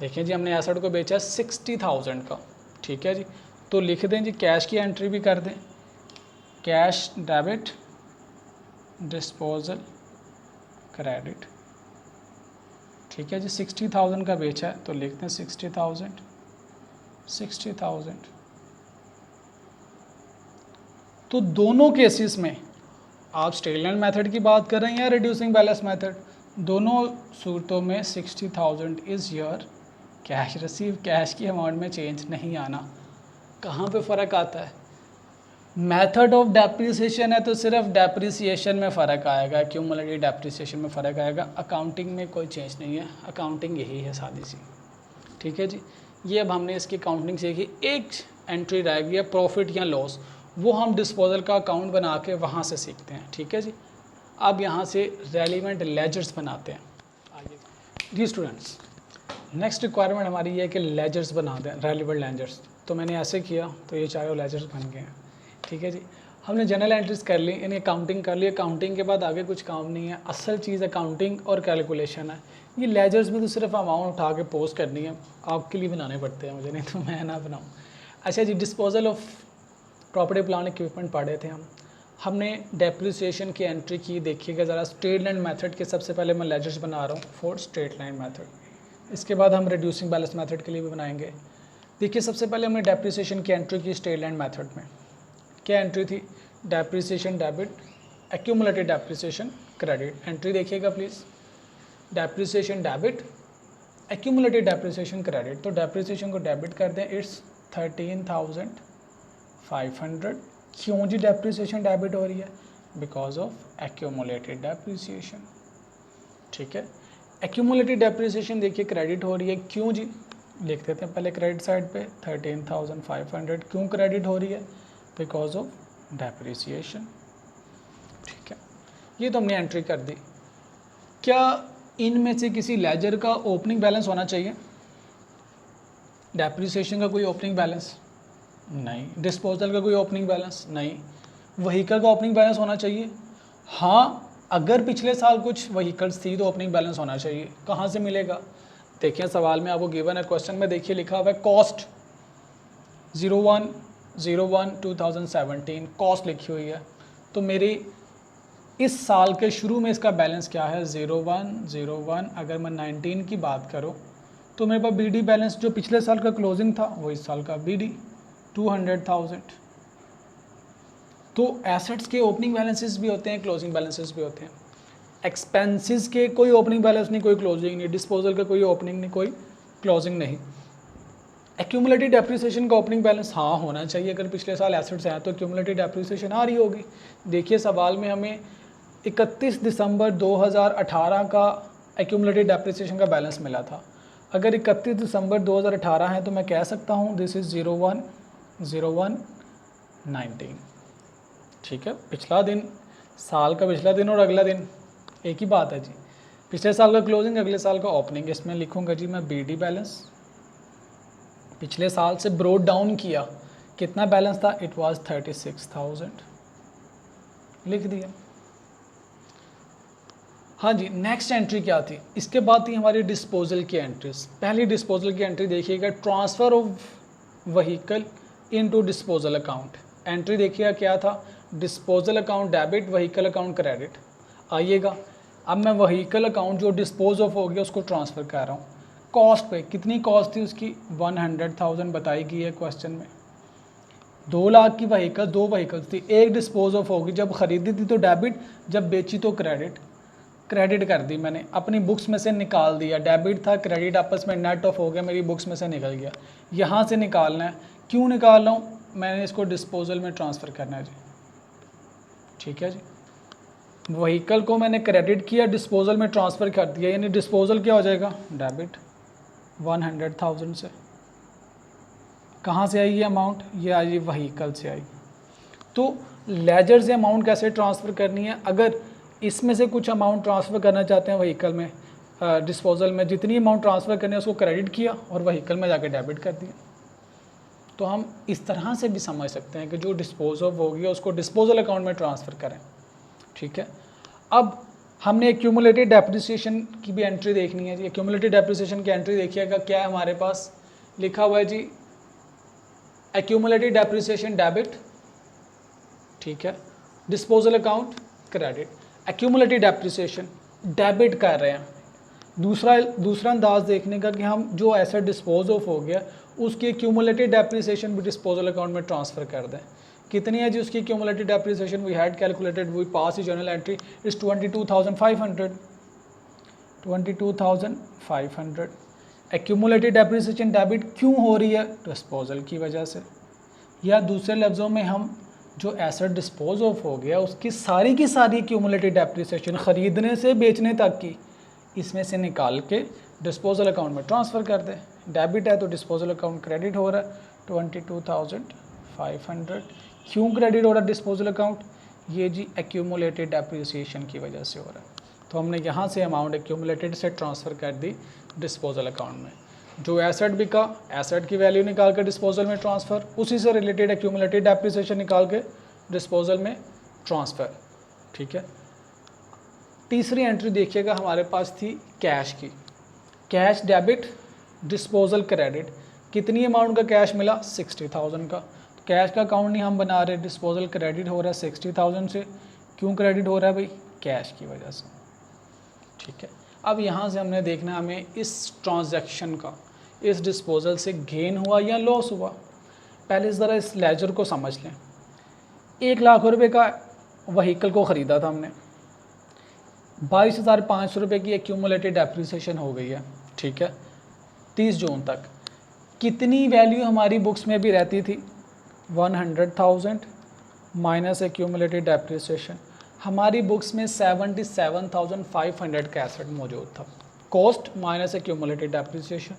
Speaker 1: देखिए जी, हमने एसेट को बेचा 60,000 का। ठीक है जी, तो लिख दें जी कैश की एंट्री भी कर दें, कैश डेबिट डिस्पोजल क्रेडिट। ठीक है जी, 60,000 का बेचा है तो लिखते हैं 60,000। तो दोनों केसेस में आप स्ट्रेट लाइन मेथड की बात कर रहे हैं या रिड्यूसिंग बैलेंस मेथड, दोनों सूरतों में 60,000 is your cash receive. Cash की अमाउंट में चेंज नहीं आना। कहाँ पे फ़र्क आता है? मेथड ऑफ डेप्रिसिएशन है तो सिर्फ डेप्रिसिएशन में फ़र्क आएगा, क्यूमुलेटिव डेप्रिसिएशन में फ़र्क आएगा। अकाउंटिंग में कोई चेंज नहीं है, अकाउंटिंग यही है सादी सी। ठीक है जी, ये अब हमने इसकी अकाउंटिंग सीखी। एक एंट्री रह गई है प्रॉफिट या लॉस, वो हम डिस्पोजल का अकाउंट बना के वहाँ से सीखते हैं। ठीक है जी, अब यहाँ से रेलिवेंट लेजर्स बनाते हैं। आइए जी स्टूडेंट्स, नेक्स्ट रिक्वायरमेंट हमारी ये है कि लेजर्स बना दें, रेलिवेंट लेजर्स। तो मैंने ऐसे किया तो ये चारों लेजर्स बन गए हैं। ठीक है जी, हमने जनरल एंट्रीज कर ली, यानी अकाउंटिंग कर ली। अकाउंटिंग के बाद आगे कुछ काम नहीं है, असल चीज़ अकाउंटिंग और कैलकुलेशन है। ये लेजर्स में तो सिर्फ अमाउंट उठा के पोस्ट करनी है, आपके लिए बनाने पड़ते हैं मुझे, नहीं तो मैं ना बनाऊँ। अच्छा जी, disposal of property plant equipment पढ़े थे हमने डेप्रिसिएशन की एंट्री की। देखिएगा ज़रा, स्ट्रेट लाइन मेथड के सबसे पहले मैं लेजर्स बना रहा हूँ फॉर स्ट्रेट लाइन मेथड। इसके बाद हम रिड्यूसिंग बैलेंस मेथड के लिए भी बनाएंगे। देखिए, सबसे पहले हमने डेप्रिसिएशन की एंट्री की स्ट्रेट लाइन मेथड में। क्या एंट्री थी? Depreciation debit, accumulated depreciation credit. Entry देखिएगा please, depreciation debit, accumulated depreciation credit. तो डेप्रिसिएशन को डेबिट कर दें, इट्स 13,500। क्यों जी डेप्रिसिएशन डेबिट हो रही है? Because of accumulated depreciation. ठीक है, एक्यूमुलेटेड डेप्रिसिएशन देखिए क्रेडिट हो रही है। क्यों जी? लिख देते हैं पहले क्रेडिट साइड पे 13,500। क्यों क्रेडिट हो रही है? Because of depreciation. ठीक है, ये तो हमने एंट्री कर दी। क्या इनमें से किसी लेजर का ओपनिंग बैलेंस होना चाहिए? डेप्रिसिएशन का कोई ओपनिंग बैलेंस नहीं, डिस्पोजल का कोई ओपनिंग बैलेंस नहीं, व्हीकल का ओपनिंग बैलेंस होना चाहिए। हाँ, अगर पिछले साल कुछ व्हीकल्स थी तो ओपनिंग बैलेंस होना चाहिए। कहाँ से मिलेगा? देखिए सवाल में आपको गिवन है, क्वेश्चन में देखिए लिखा हुआ है कॉस्ट 01/01/2017 कॉस्ट लिखी हुई है। तो मेरी इस साल के शुरू में इसका बैलेंस क्या है? 01/01। अगर मैं 19 की बात करूं तो मेरे पास बीडी बैलेंस जो पिछले साल का क्लोजिंग था वो इस साल का बीडी 200,000। तो एसेट्स के ओपनिंग बैलेंसेस भी होते हैं, क्लोजिंग बैलेंसेस भी होते हैं। एक्सपेंसेस के कोई ओपनिंग बैलेंस नहीं, कोई क्लोजिंग नहीं। डिस्पोजल का कोई ओपनिंग नहीं, कोई क्लोजिंग नहीं। एक्यूमुलेटेड डेप्रिसिएशन का ओपनिंग बैलेंस हाँ होना चाहिए। अगर पिछले साल एसेट्स हैं तो एक्यूमुलेटेड डेप्रिसिएशन आ रही होगी। देखिए सवाल में हमें 31 दिसंबर 2018 का एक्यूमुलेटेड डेप्रिसिएशन का बैलेंस मिला था। अगर 31 दिसंबर 2018 है तो मैं कह सकता हूँ दिस इज़ 01/01/19। ठीक है, पिछला दिन, साल का पिछला दिन और अगला दिन एक ही बात है जी। पिछले साल का क्लोजिंग, अगले साल का ओपनिंग। इसमें लिखूंगा जी मैं बीडी बैलेंस। पिछले साल से ब्रोड डाउन किया, कितना बैलेंस था? इट वाज 36,000, लिख दिया। हाँ जी, नेक्स्ट एंट्री क्या थी? इसके बाद थी हमारी डिस्पोजल की एंट्रीज। पहली डिस्पोजल की एंट्री देखिएगा, transfer of vehicle into disposal account. Entry देखिएगा क्या था? Disposal account debit, vehicle account credit. आइएगा, अब मैं व्हीकल अकाउंट जो डिस्पोज ऑफ हो गया उसको ट्रांसफ़र कर रहा हूँ। कॉस्ट पे कितनी कॉस्ट थी उसकी? 100,000 बताई गई है क्वेश्चन में। 2 लाख की व्हीकल, 2 व्हीकल्स थी, एक डिस्पोज ऑफ होगी। जब खरीदी थी तो डेबिट, जब बेची तो क्रेडिट। क्रेडिट कर दी मैंने, अपनी बुक्स में से निकाल दिया। डेबिट था, क्रेडिट आपस में नेट ऑफ हो गया, मेरी बुक्स में से निकल गया। यहाँ से निकालना है। क्यों निकाल रहा हूँ? मैंने इसको डिस्पोजल में ट्रांसफ़र करना है जी। ठीक है जी, व्हीकल को मैंने क्रेडिट किया, डिस्पोजल में ट्रांसफ़र कर दिया, यानी डिस्पोजल क्या हो जाएगा? डेबिट 100,000 से। कहाँ से आई ये अमाउंट? ये आई व्हीकल से आई। तो लेजर से अमाउंट कैसे ट्रांसफ़र करनी है? अगर इसमें से कुछ अमाउंट ट्रांसफ़र करना चाहते हैं व्हीकल में, डिस्पोजल में जितनी अमाउंट ट्रांसफ़र करनी है उसको क्रेडिट किया और व्हीकल में जाके डेबिट कर दिया। तो हम इस तरह से भी समझ सकते हैं कि जो डिस्पोज ऑफ हो गया उसको डिस्पोजल अकाउंट में ट्रांसफ़र करें। ठीक है, अब हमने एक्यूमुलेटेड डेप्रिसिएशन की भी एंट्री देखनी है जी। एक्यूमुलेटेड डेप्रिसिएशन की एंट्री देखिएगा, क्या है हमारे पास लिखा हुआ है जी? एक्यूमुलेटेड डेप्रिसिएशन डेबिट, ठीक है, disposal account credit. Accumulated depreciation debit कर रहे हैं। दूसरा अंदाज देखने का कि हम जो एसेट डिस्पोज ऑफ हो गया उसकी एक्यूमुलेटेड डेप्रिसिएशन भी डिस्पोजल अकाउंट में ट्रांसफ़र कर दें। कितनी है जी उसकी accumulated depreciation? We had calculated, we pass the journal entry is 22,500। 22,500 accumulated depreciation debit क्यों हो रही है? डिस्पोजल की वजह से। या दूसरे लफ्ज़ों में हम जो एसेट डिस्पोज ऑफ हो गया उसकी की सारी एक्यूमुलेटेड डेप्रिसिएशन ख़रीदने से बेचने तक की इसमें से निकाल के डिस्पोजल अकाउंट में ट्रांसफ़र कर दें। डेबिट है तो डिस्पोजल अकाउंट क्रेडिट हो रहा है 22,500। क्यों क्रेडिट हो रहा है डिस्पोजल अकाउंट? ये जी एक्यूमुलेटेड डेप्रिसिएशन की वजह से हो रहा है। तो हमने यहाँ से अमाउंट एक्यूमुलेटेड से ट्रांसफ़र कर दी डिस्पोजल अकाउंट में। जो एसेट बिका, एसेट की वैल्यू निकाल कर डिस्पोजल में ट्रांसफ़र, उसी से रिलेटेड एक्यूमुलेटेड डेप्रिसिएशन निकाल के डिस्पोजल में ट्रांसफ़र। ठीक है। तीसरी एंट्री देखिएगा हमारे पास थी कैश की। Cash debit, disposal credit. कितनी अमाउंट का कैश मिला? 60,000 का। तो कैश का अकाउंट नहीं हम बना रहे, डिस्पोजल क्रेडिट हो रहा है 60,000 से। क्यों क्रेडिट हो रहा है भाई? कैश की वजह से। ठीक है। अब यहाँ से हमने देखना है हमें इस ट्रांजैक्शन का, इस डिस्पोजल से गेन हुआ या लॉस हुआ। पहले ज़रा इस लेजर को समझ लें। 1,00,000 रुपये का व्हीकल को ख़रीदा था हमने, 22,500 रुपये की एक्यूमुलेटेड डेप्रिसिएशन हो गई है। ठीक है। 30 जून तक कितनी वैल्यू हमारी बुक्स में भी रहती थी? 100,000 माइनस एक्यूमुलेटेड डेप्रिसिएशन। हमारी बुक्स में 77,500 का एसेट मौजूद था। Cost minus accumulated depreciation.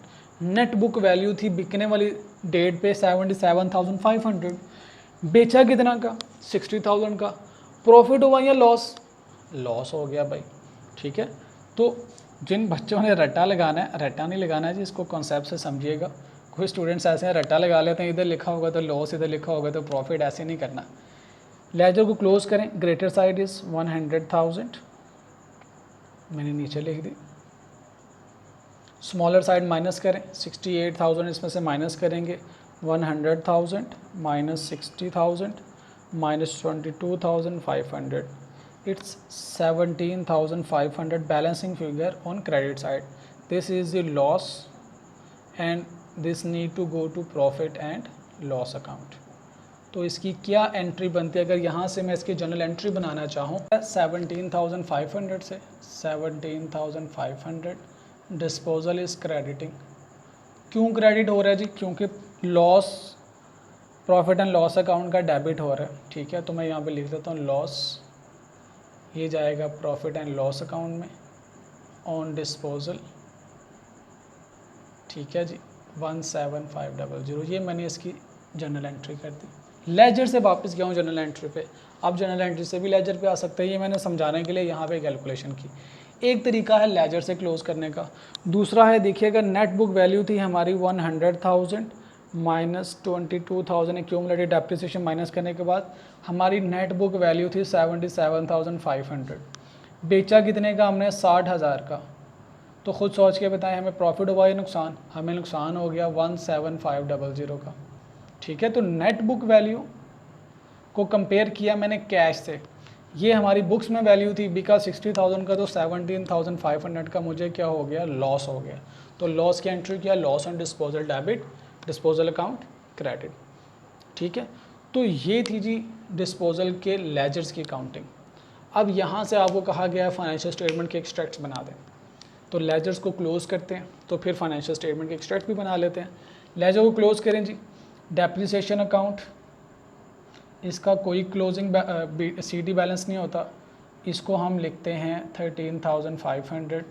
Speaker 1: Net book value थी बिकने वाली डेट पे 77,500। बेचा कितना का? 60,000 का। प्रॉफिट हुआ या लॉस? लॉस हो गया भाई। ठीक है। तो जिन बच्चों ने रट्टा लगाना है, रट्टा नहीं लगाना है जी, इसको कॉन्सेप्ट से समझिएगा। कोई स्टूडेंट्स ऐसे हैं रट्टा लगा लेते हैं, इधर लिखा होगा तो लॉस, इधर लिखा होगा तो प्रॉफिट, ऐसे नहीं करना। लेजर को क्लोज करें। ग्रेटर साइड इज़ 100,000, मैंने नीचे लिख दी। स्मॉलर साइड माइनस करें, 68,000 इसमें से माइनस करेंगे। 100,000 minus 60,000 minus 22,500, it's 17,500 balancing figure on credit side. This is the loss and this need to go to profit and loss account. तो इसकी क्या एंट्री बनती है? अगर यहाँ से मैं इसकी जनरल एंट्री बनाना चाहूँ 17,500 से 17,500 डिस्पोजल इज़ क्रेडिटिंग। क्यों क्रेडिट हो रहा है जी? क्योंकि loss, profit and loss account का डेबिट हो रहा है। ठीक है। तो मैं यहाँ पे लिख देता हूँ लॉस, ये जाएगा प्रॉफिट एंड लॉस अकाउंट में ऑन डिस्पोजल। ठीक है जी। 17,500, ये मैंने इसकी जनरल एंट्री कर दी। लेजर से वापस गया हूँ जनरल एंट्री पे। अब जनरल एंट्री से भी लेजर पे आ सकते हैं, ये मैंने समझाने के लिए यहाँ पे कैलकुलेशन की। एक तरीका है लेजर से क्लोज करने का, दूसरा है देखिएगा नेट बुक वैल्यू थी हमारी 100,000 माइनस 22,000 एक्यूमुलेटेड डेप्रिसिएशन माइनस करने के बाद हमारी नेट बुक वैल्यू थी 77,500। बेचा कितने का हमने? 60,000 का। तो ख़ुद सोच के बताएं हमें प्रॉफिट हुआ या नुकसान? हमें नुकसान हो गया 17,500 का। ठीक है। तो नेट बुक वैल्यू को कंपेयर किया मैंने कैश से। ये हमारी बुक्स में वैल्यू थी, बिका 60,000 का, तो 17,500 का मुझे क्या हो गया? लॉस हो गया। तो लॉस की एंट्री किया, loss on disposal debit, disposal account credit. ठीक है। तो ये थी जी डिस्पोजल के लेजर्स की काउंटिंग। अब यहाँ से आपको कहा गया है फाइनेंशियल स्टेटमेंट के एक्सट्रैक्ट्स बना दें। तो लेजर्स को क्लोज़ करते हैं, तो फिर फाइनेंशियल स्टेटमेंट के एक्सट्रैक्ट भी बना लेते हैं। लेजर को क्लोज़ करें जी। डेप्रिसिएशन अकाउंट, इसका कोई क्लोजिंग CD बैलेंस नहीं होता, इसको हम लिखते हैं 13,500।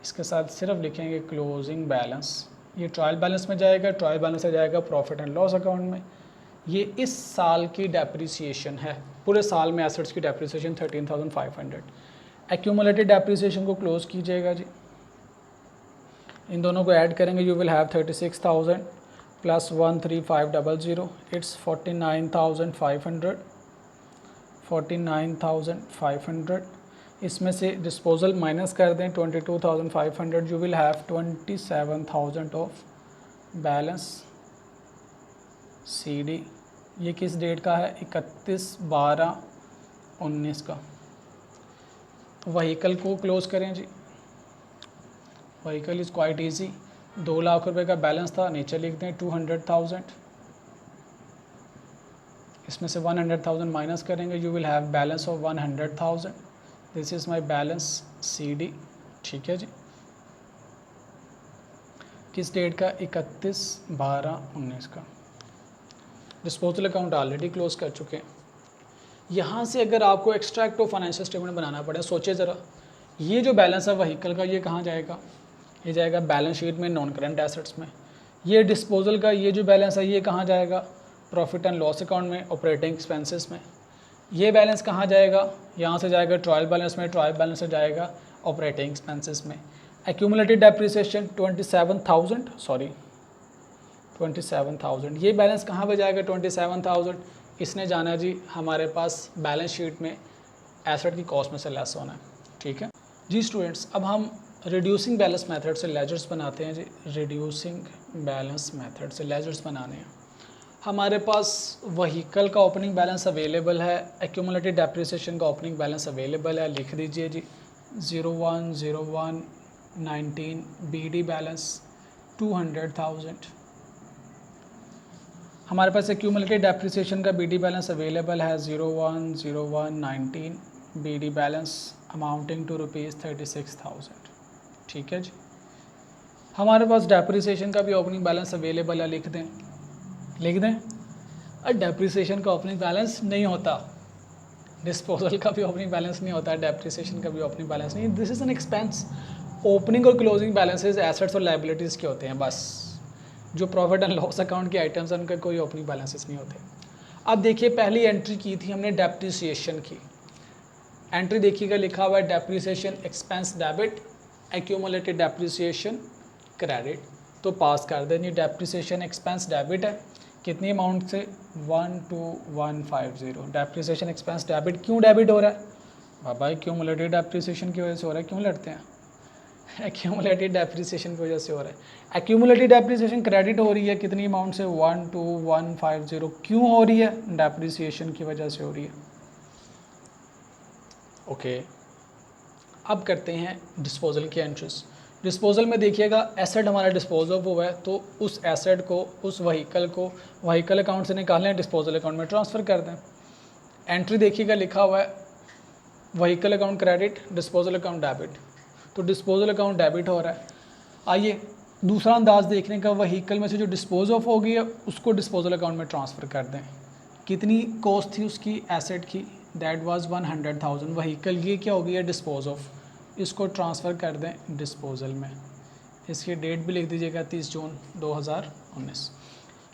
Speaker 1: इसके साथ सिर्फ लिखेंगे क्लोजिंग बैलेंस। ये ट्रायल बैलेंस में जाएगा, ट्रायल बैलेंस से जाएगा प्रॉफिट एंड लॉस अकाउंट में। ये इस साल की डेप्रिसिएशन है, पूरे साल में एसेट्स की डेप्रिसिएशन 13,500। एक्यूमुलेटेड डेप्रिसिएशन को क्लोज़ कीजिएगा जी। इन दोनों को ऐड करेंगे, you will have 36,000 plus 13,500, it's 49,500। 49,500 इसमें से डिस्पोजल माइनस कर दें 22,500, you will have 27,000 of balance CD। ये किस डेट का है? 31/12/19 का। वहीकल को क्लोज करें जी। Vehicle is quite easy. 2 lakh रुपए का बैलेंस था, नीचे लिख दें 200,000। इसमें से 100,000 माइनस करेंगे, you will have balance of 100,000। This is my balance CD। ठीक है जी। किस डेट का? 31/12/19 का। डिस्पोजल अकाउंट ऑलरेडी क्लोज कर चुके हैं। यहाँ से अगर आपको एक्सट्रैक्ट ऑफ फाइनेंशियल स्टेटमेंट बनाना पड़े, सोचे ज़रा, ये जो बैलेंस है व्हीकल का, ये कहाँ जाएगा? ये जाएगा बैलेंस शीट में, नॉन करंट एसेट्स में। ये डिस्पोजल का ये जो बैलेंस है, ये कहाँ जाएगा? प्रॉफिट एंड लॉस अकाउंट में, ऑपरेटिंग एक्सपेंसेस में। ये बैलेंस कहाँ जाएगा? यहाँ से जाएगा ट्रायल बैलेंस में, ट्रायल बैलेंस से जाएगा ऑपरेटिंग एक्सपेंसेस में। एक्यूमुलेटेड डेप्रिसिएशन 27,000, ये बैलेंस कहाँ पे जाएगा? 27,000। इसने जाना जी हमारे पास बैलेंस शीट में एसेट की कॉस्ट में से लेस होना है। ठीक है जी स्टूडेंट्स, अब हम रिड्यूसिंग बैलेंस मेथड से लेजर्स बनाते हैं जी। रिड्यूसिंग बैलेंस मेथड से लेजर्स बनाने हैं। हमारे पास वहीकल का ओपनिंग बैलेंस अवेलेबल है, एक्यूमुलेटेड डेप्रिसिएशन का ओपनिंग बैलेंस अवेलेबल है। लिख दीजिए जी 01/01/19 BD बैलेंस 200,000। हमारे पास एक्यूमुलेटेड डेप्रिसिएशन का BD बैलेंस अवेलेबल है 01/01/19 BD बैलेंस अमाउंटिंग टू ₹36,000। ठीक है जी। हमारे पास डेप्रिसिएशन का भी ओपनिंग बैलेंस अवेलेबल है, लिख दें और डेप्रिसिएशन का ओपनिंग बैलेंस नहीं होता, डिस्पोजल का भी ओपनिंग बैलेंस नहीं होता, डेप्रिसिएशन का भी ओपनिंग बैलेंस नहीं। This is an expense. Opening और क्लोजिंग बैलेंसेज एसेट्स और लायबिलिटीज़ के होते हैं बस। जो प्रॉफिट एंड लॉस अकाउंट के आइटम्स हैं उनका कोई ओपनिंग बैलेंसेस नहीं होते। अब देखिए, पहली एंट्री की थी हमने डेप्रिसिएशन की। एंट्री देखिएगा, लिखा हुआ है depreciation expense debit, accumulated depreciation credit. तो पास कर दें। डेप्रिसिएशन एक्सपेंस डेबिट है, कितनी अमाउंट से? 12150। डेप्रिसिएशन एक्सपेंस डेबिट क्यों डेबिट हो रहा है? बाबा एक्यूमुलेटेड डेप्रिसिएशन की वजह से हो रहा है। क्यों लड़ते हैं? एक्यूमुलेटेड डेप्रिसिएशन की वजह से हो रहा है। एक्यूमुलेटेड डेप्रिसिएशन क्रेडिट हो रही है, कितनी अमाउंट से? 12150। क्यों हो रही है? डेप्रिसिएशन की वजह से हो रही है। ओके, अब करते हैं डिस्पोजल की एंट्रीज। डिस्पोजल में देखिएगा, एसेट हमारा डिस्पोज ऑफ हुआ है, तो उस एसेट को, उस व्हीकल को व्हीकल अकाउंट से निकालें, डिस्पोजल अकाउंट में ट्रांसफ़र कर दें। एंट्री देखिएगा, लिखा हुआ है vehicle account credit, disposal account debit. तो डिस्पोजल अकाउंट डेबिट हो रहा है। आइए दूसरा अंदाज देखने का, व्हीकल में से जो डिस्पोज ऑफ हो गई है उसको डिस्पोजल अकाउंट में ट्रांसफ़र कर दें। कितनी कॉस्ट थी उसकी एसेट की? That was 100,000। व्हीकल ये क्या हो गई है? Dispose of. इसको ट्रांसफ़र कर दें डिस्पोजल में। इसकी डेट भी लिख दीजिएगा 30 जून 2019।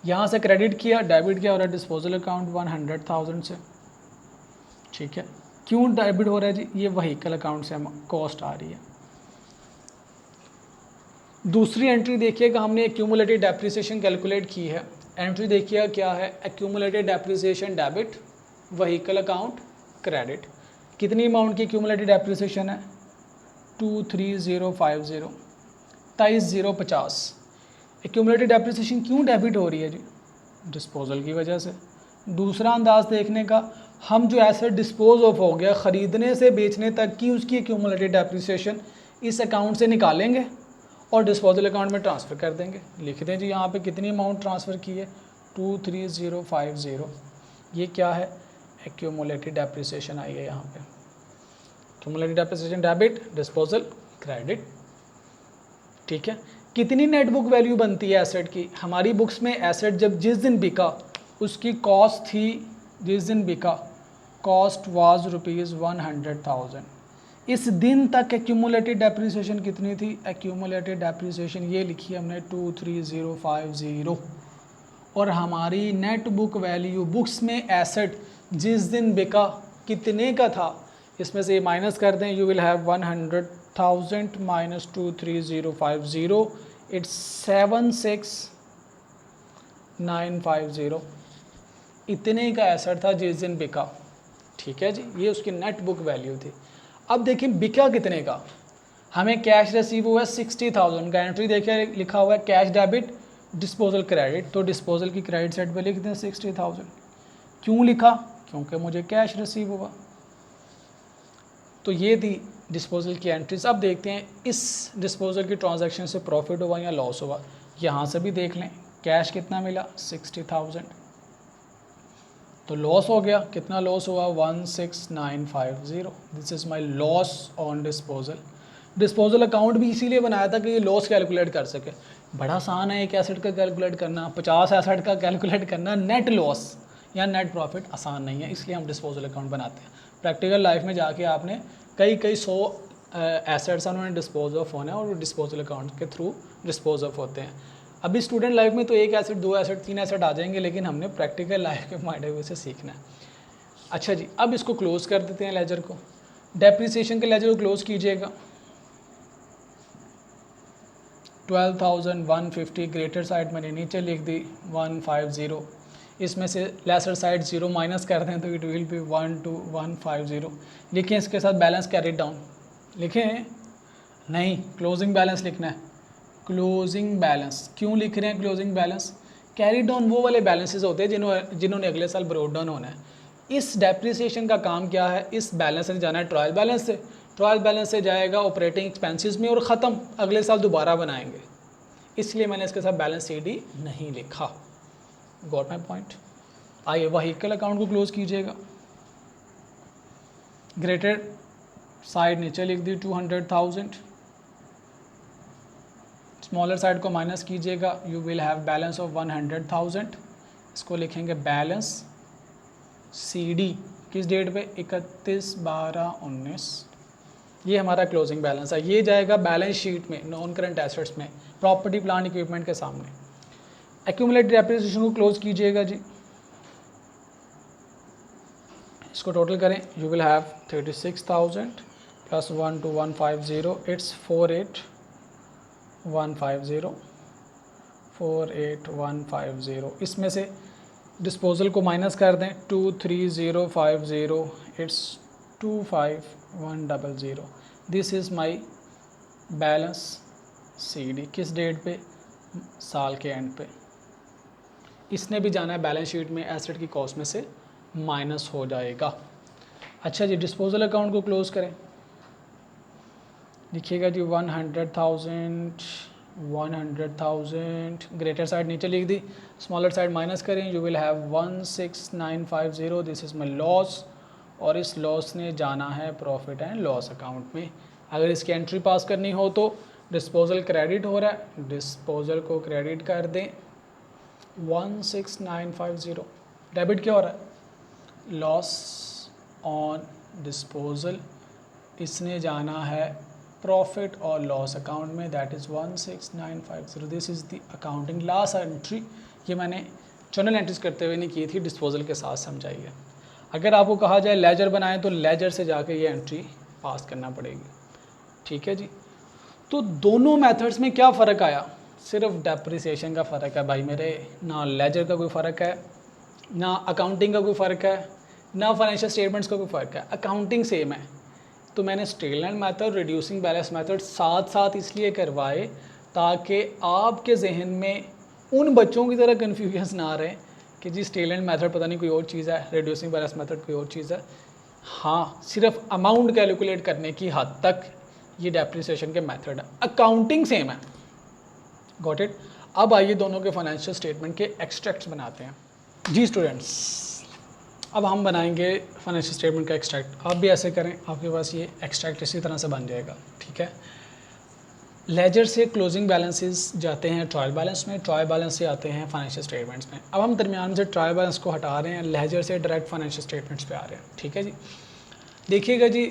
Speaker 1: यहाँ से क्रेडिट किया, डेबिट किया हो रहा है डिस्पोजल अकाउंट 100,000 से। ठीक है, क्यों डेबिट हो रहा है जी? ये व्हीकल अकाउंट से कॉस्ट आ रही है। दूसरी एंट्री देखिएगा, हमने एक्यूमुलेटेड डेप्रिसिएशन कैलकुलेट की है। एंट्री देखिएगा क्या है? Accumulated depreciation debit, vehicle account credit. कितनी अमाउंट की एक्यूमुलेटेड डेप्रिसिएशन है? 23050, 23050। एक्यूमुलेटेड डेप्रिसिएशन क्यों डेबिट हो रही है जी? डिस्पोजल की वजह से। दूसरा अंदाज देखने का, हम जो एसेट डिस्पोज ऑफ हो गया, ख़रीदने से बेचने तक की उसकी एक्यूमुलेटेड डेप्रिसिएशन इस अकाउंट से निकालेंगे और डिस्पोजल अकाउंट में ट्रांसफ़र कर देंगे। लिख दें जी यहाँ पे कितनी अमाउंट ट्रांसफ़र की है? 23050। ये क्या है? एक्यूमुलेटेड डेप्रिसिएशन आई है यहाँ पे। Accumulated depreciation debit, disposal credit. ठीक है, कितनी नेट बुक वैल्यू बनती है एसेट की? हमारी बुक्स में एसेट जब जिस दिन बिका उसकी कॉस्ट थी, जिस दिन बिका कॉस्ट वाज ₹100,000। इस दिन तक एक्यूमुलेटेड डेप्रिसिएशन कितनी थी? एक्यूमुलेटेड डेप्रिसिएशन ये लिखी है हमने 23050। और हमारी नेट बुक वैल्यू बुक्स में एसेट जिस दिन बिका कितने का था, इसमें से माइनस कर दें, you will have 100,000 minus 23050, it's 76950। इतने का एसेट था जिस दिन बिका। ठीक है जी, ये उसकी नेट बुक वैल्यू थी। अब देखिए बिका कितने का? हमें कैश रिसीव हुआ है 60,000 का। एंट्री देखिए लिखा हुआ है कैश डेबिट, डिस्पोजल क्रेडिट। तो डिस्पोजल की क्रेडिट साइड पे लिख दें 60,000। क्यों लिखा? क्योंकि मुझे कैश रिसीव हुआ। तो ये थी डिस्पोजल की एंट्रीज। अब देखते हैं इस डिस्पोजल की ट्रांजैक्शन से प्रॉफिट हुआ या लॉस हुआ। यहाँ से भी देख लें, कैश कितना मिला 60,000, तो लॉस हो गया। कितना लॉस हुआ 16,950। This is my loss on disposal. Disposal account भी इसीलिए बनाया था कि ये लॉस कैलकुलेट कर सके। बड़ा आसान है एक एसेट का कैलकुलेट करना, 50 एसेट का कैलकुलेट करना, नेट लॉस या नेट प्रॉफिट आसान नहीं है, इसलिए हम डिस्पोजल अकाउंट बनाते हैं। प्रैक्टिकल लाइफ में जाके आपने कई 100 एसेट्स उन्होंने डिस्पोज ऑफ होना है और डिस्पोजल अकाउंट के थ्रू डिस्पोज ऑफ होते हैं। अभी स्टूडेंट लाइफ में तो 1 एसेट 2 एसेट 3 एसेट आ जाएंगे, लेकिन हमने प्रैक्टिकल लाइफ के पॉइंट ऑफ व्यू से सीखना है। अच्छा जी, अब इसको क्लोज कर देते हैं लेजर को। डेप्रिसिएशन के लेजर को क्लोज कीजिएगा। 12,150 ग्रेटर साइड मैंने नीचे लिख दी 150। इसमें से लेसर साइड 0 माइनस कर दें तो इट विल बी 12,150। लिखें इसके साथ बैलेंस कैरी डाउन। लिखें नहीं, क्लोजिंग बैलेंस लिखना है। क्लोजिंग बैलेंस क्यों लिख रहे हैं क्लोजिंग बैलेंस? कैरी डाउन वो वाले बैलेंसेस होते हैं जिन्होंने अगले साल ब्रोड डाउन होना है। इस डेप्रिसिएशन का काम क्या है? इस बैलेंस से जाना है ट्रायल बैलेंस से, ट्रायल बैलेंस से जाएगा ऑपरेटिंग एक्सपेंसेस में और ख़त्म, अगले साल दोबारा बनाएंगे। इसलिए मैंने इसके साथ बैलेंस CD नहीं लिखा। Got my point? आइए व्हीकल अकाउंट को क्लोज कीजिएगा। ग्रेटर साइड नीचे लिख दी 200,000, स्मॉलर साइड को माइनस कीजिएगा, you will have balance of 100,000। इसको लिखेंगे बैलेंस CD किस डेट पे 31/12/19। ये हमारा क्लोजिंग बैलेंस है। ये जाएगा बैलेंस शीट में नॉन करंट एसेट्स में प्रॉपर्टी प्लांट इक्विपमेंट के सामने। एक्यूमुलेटेड डेप्रिसिएशन को क्लोज कीजिएगा जी। इसको टोटल करें, you will have 36,000 plus 12150, it's 48,150 48,150। इसमें से डिस्पोजल को माइनस कर दें 23,050, it's 25,100। This is my balance CD किस डेट पे? साल के एंड पे। इसने भी जाना है बैलेंस शीट में, एसेट की कॉस्ट में से माइनस हो जाएगा। अच्छा जी, डिस्पोजल अकाउंट को क्लोज करें। लिखिएगा जी 100,000 ग्रेटर साइड नीचे लिख दी, स्मॉलर साइड माइनस करें, you will have 16,950। This is my loss और इस लॉस ने जाना है प्रॉफिट एंड लॉस अकाउंट में। अगर इसकी एंट्री पास करनी हो तो डिस्पोजल क्रेडिट हो रहा है, डिस्पोजल को क्रेडिट कर दें 16,950। डेबिट क्या हो रहा है? लॉस ऑन डिस्पोजल, इसने जाना है प्रॉफिट और लॉस अकाउंट में, that is 16,950। This is the accounting last entry. ये मैंने जर्नल एंट्रीज करते हुए नहीं की थी, डिस्पोजल के साथ समझाइए। अगर आपको कहा जाए लेजर बनाएं तो लेजर से जाके ये एंट्री पास करना पड़ेगी। ठीक है जी। तो दोनों मेथड्स में क्या फ़र्क आया? सिर्फ डेप्रिसिएशन का फ़र्क है भाई मेरे, ना लेजर का कोई फ़र्क है, ना अकाउंटिंग का कोई फ़र्क है, ना फाइनेंशियल स्टेटमेंट्स का कोई फ़र्क है। अकाउंटिंग सेम है। तो मैंने straight line method, reducing balance method साथ साथ इसलिए करवाए ताकि आपके जहन में उन बच्चों की तरह कन्फ्यूजन ना रहे कि जी स्ट्रेटलाइन मेथड पता नहीं कोई और चीज़ है, रिड्यूसिंग बैलेंस मेथड कोई और चीज़ है। हाँ, सिर्फ अमाउंट कैलकुलेट करने की हद तक ये डेप्रिसिएशन के मेथड है, अकाउंटिंग सेम है। Got it? अब आइए दोनों के फाइनेंशियल स्टेटमेंट के एक्सट्रैक्ट्स बनाते हैं। जी स्टूडेंट्स, अब हम बनाएंगे फाइनेंशियल स्टेटमेंट का एक्सट्रैक्ट। आप भी ऐसे करें, आपके पास ये एक्सट्रैक्ट इसी तरह से बन जाएगा। ठीक है। लेजर से क्लोजिंग बैलेंसेस जाते हैं ट्रायल बैलेंस में, ट्रायल बैलेंस से आते हैं फाइनेंशियल स्टेटमेंट्स में। अब हम दरमियान से ट्रायल बैलेंस को हटा रहे हैं, लेजर से डायरेक्ट फाइनेंशियल स्टेटमेंट्स पे आ रहे हैं। ठीक है जी। देखिएगा जी,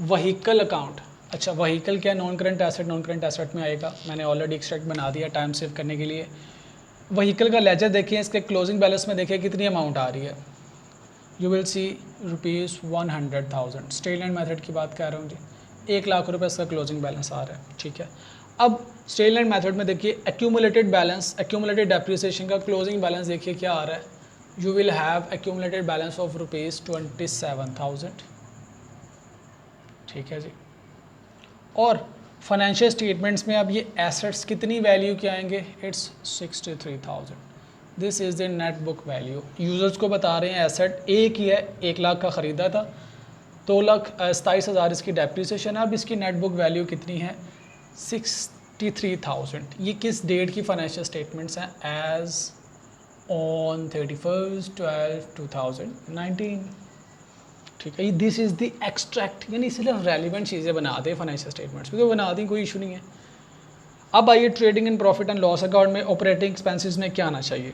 Speaker 1: व्हीकल अकाउंट। अच्छा, व्हीकल क्या? Non current asset, non current asset में आएगा। मैंने ऑलरेडी एक्सट्रैक्ट बना दिया टाइम सेव करने के लिए। व्हीकल का लेजर देखिए, इसके क्लोजिंग बैलेंस में देखिए कितनी अमाउंट आ रही है। You will see ₹100,000। Straight line method की बात कर रहा हूँ जी, 1 लाख रुपये इसका क्लोजिंग बैलेंस आ रहा है। ठीक है। अब स्ट्रेटलाइन मेथड में देखिए एक्यूमुलेटेड बैलेंस, एक्यूमुलेटेड डेप्रिसिएशन का क्लोजिंग बैलेंस देखिए क्या आ रहा है। You will have accumulated balance of ₹27,000। ठीक है जी। और फाइनेंशियल स्टेटमेंट्स में अब ये एसेट्स कितनी वैल्यू के आएंगे? It's 63,000। This is the net book value. Users को बता रहे हैं एसेट एक ही है, 1 लाख का ख़रीदा था, 27,000 इसकी डेप्रिसिएशन है। अब इसकी नेट बुक वैल्यू कितनी है? 63,000। ये किस डेट की फाइनेंशियल स्टेटमेंट्स हैं? As on 31/12/2019। ठीक है, दिस इज़ द एक्सट्रैक्ट, यानी इसलिए रेलिवेंट चीज़ें बनाते हैं फाइनेंशियल स्टेटमेंट्स में, तो बना दी, कोई इशू नहीं है। अब आइए trading and profit and loss account में ऑपरेटिंग एक्सपेंसेस में क्या आना चाहिए।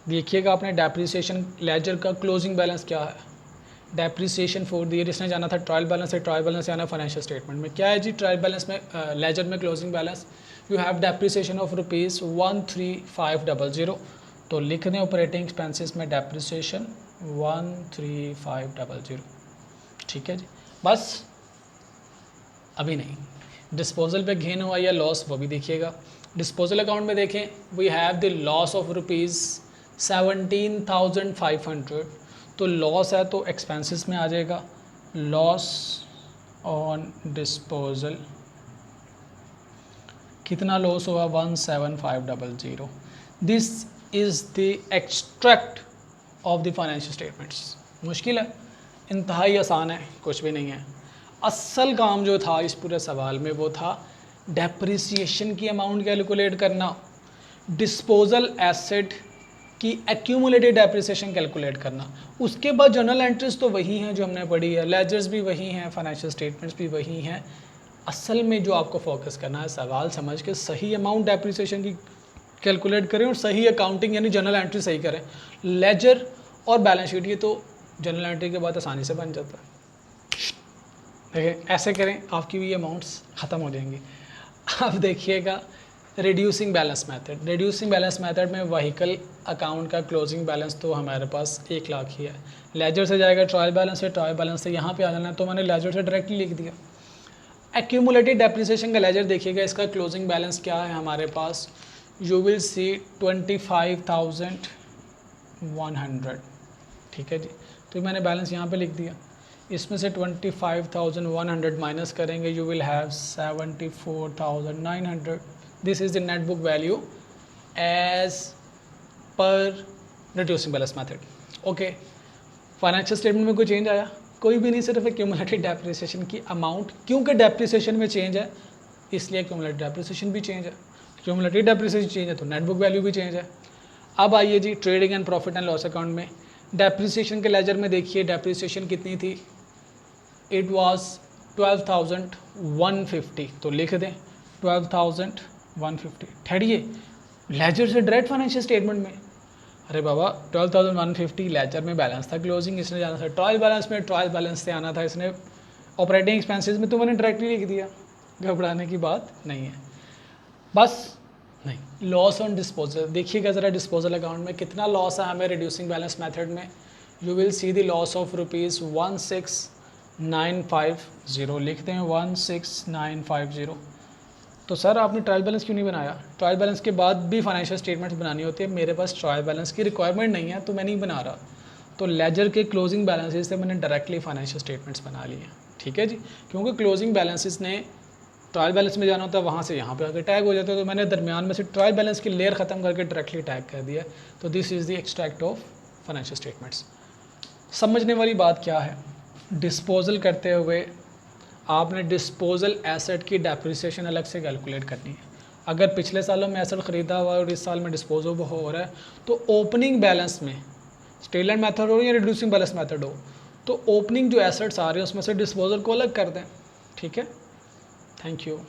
Speaker 1: देखिएगा आपने डेप्रिसिएशन लेजर का क्लोजिंग बैलेंस क्या है, डेप्रिसिएशन फॉर द ईयर, इसने जाना था ट्रायल बैलेंस है, ट्रायल बैलेंस जाना फाइनेंशियल स्टेटमेंट में। क्या है जी ट्रायल बैलेंस में, लेजर में closing balance? You have depreciation of ₹13500, तो लिख दें ऑपरेटिंग एक्सपेंसेस में डेप्रिसिएशन 13500। ठीक है जी, बस अभी नहीं। डिस्पोजल पे गेन हुआ या लॉस वो भी देखिएगा। डिस्पोजल अकाउंट में देखें, we have the loss of ₹17,500, तो लॉस है तो एक्सपेंसेस में आ जाएगा, लॉस ऑन डिस्पोजल। कितना लॉस हुआ? 17,500। This is the extract of the financial statements. मुश्किल है? इंतहाई आसान है, कुछ भी नहीं है। असल काम जो था इस पूरे सवाल में वो था डेप्रिसिएशन की अमाउंट कैलकुलेट करना, डिस्पोजल एसेट की एक्यूमुलेटेड डेप्रिसिएशन कैलकुलेट करना। उसके बाद जर्नल एंट्रीज तो वही हैं जो हमने पढ़ी है, लेजर्स भी वही हैं, फाइनेंशियल स्टेटमेंट्स भी वही हैं। असल में जो आपको फोकस करना है, सवाल समझ के सही अमाउंट डेप्रिसिएशन की कैलकुलेट करें और सही अकाउंटिंग यानी जर्नल एंट्री सही करें। लेजर और बैलेंस शीट ये तो जर्नल एंट्री के बाद आसानी से बन जाता है। देखिए ऐसे करें, आपकी भी अमाउंट्स ख़त्म हो जाएंगी। अब देखिएगा reducing balance method. Reducing balance method में व्हीकल अकाउंट का क्लोजिंग बैलेंस तो हमारे पास 1 लाख ही है। लेजर से जाएगा ट्रायल बैलेंस से, ट्रायल बैलेंस से यहाँ पे आ जाना है, तो मैंने लेजर से डायरेक्टली लिख दिया। एक्यूमुलेटेड डेप्रिसिएशन का लेजर देखिएगा, इसका क्लोजिंग बैलेंस क्या है हमारे पास? You will see 25,100। ठीक है जी, तो मैंने बैलेंस यहाँ पे लिख दिया। इसमें से 25,100 माइनस करेंगे, you will have 74,900। This is the net book value as per reducing balance method. Okay, financial statement में कोई चेंज आया? कोई भी नहीं, सिर्फ एक्यूमुलेटेड डेप्रिसिएशन की अमाउंट, क्योंकि डेप्रिसिएशन में चेंज है इसलिए एक्यूमुलेटेड डेप्रिसिएशन भी चेंज है। एक्यूमुलेटेड डेप्रिसिएशन चेंज है तो नेट बुक वैल्यू भी चेंज है। अब आइए जी trading and profit and loss account में डेप्रिसिएशन के लेजर में देखिए डेप्रिसिएशन कितनी थी? इट वाज 12,150, तो लिख दें 12,150। ठहरिए, लेजर से डायरेक्ट फाइनेंशियल स्टेटमेंट में? अरे बाबा 12,150 लेजर में बैलेंस था क्लोजिंग, इसने जाना था ट्रायल बैलेंस में, ट्रायल बैलेंस से आना था इसने ऑपरेटिंग एक्सपेंसेस में, तो मैंने डायरेक्टली लिख दिया। घबराने की बात नहीं है, बस नहीं। लॉस ऑन डिस्पोजल देखिएगा ज़रा, डिस्पोजल अकाउंट में कितना लॉस है हमें रिड्यूसिंग बैलेंस मेथड में? You will see the loss of ₹16,950। लिखते हैं 16,950। तो सर आपने ट्रायल बैलेंस क्यों नहीं बनाया? ट्रायल बैलेंस के बाद भी फाइनेंशियल स्टेटमेंट्स बनानी होती है, मेरे पास ट्रायल बैलेंस की रिक्वायरमेंट नहीं है तो मैं नहीं बना रहा। तो लेजर के क्लोजिंग बैलेंसेस से मैंने डायरेक्टली फाइनेंशियल स्टेटमेंट्स बना लिए। ठीक है जी, क्योंकि क्लोजिंग बैलेंसेस ने ट्रायल बैलेंस में जाना होता है, वहाँ से यहाँ पे आकर टैग हो जाता है, तो मैंने दरमियान में से ट्रायल बैलेंस की लेयर ख़त्म करके डायरेक्टली टैग कर दिया। तो this is the extract of financial statements. समझने वाली बात क्या है, डिस्पोजल करते हुए आपने डिस्पोजल एसेट की डेप्रिसिएशन अलग से कैलकुलेट करनी है। अगर पिछले सालों में एसेट ख़रीदा हुआ और इस साल में डिस्पोज हो रहा है, तो ओपनिंग बैलेंस में स्ट्रेट लाइन मेथड हो या रिड्यूसिंग बैलेंस मेथड हो, तो ओपनिंग जो एसेट्स आ रहे हैं उसमें से डिस्पोजल को अलग कर दें। ठीक है, थैंक यू।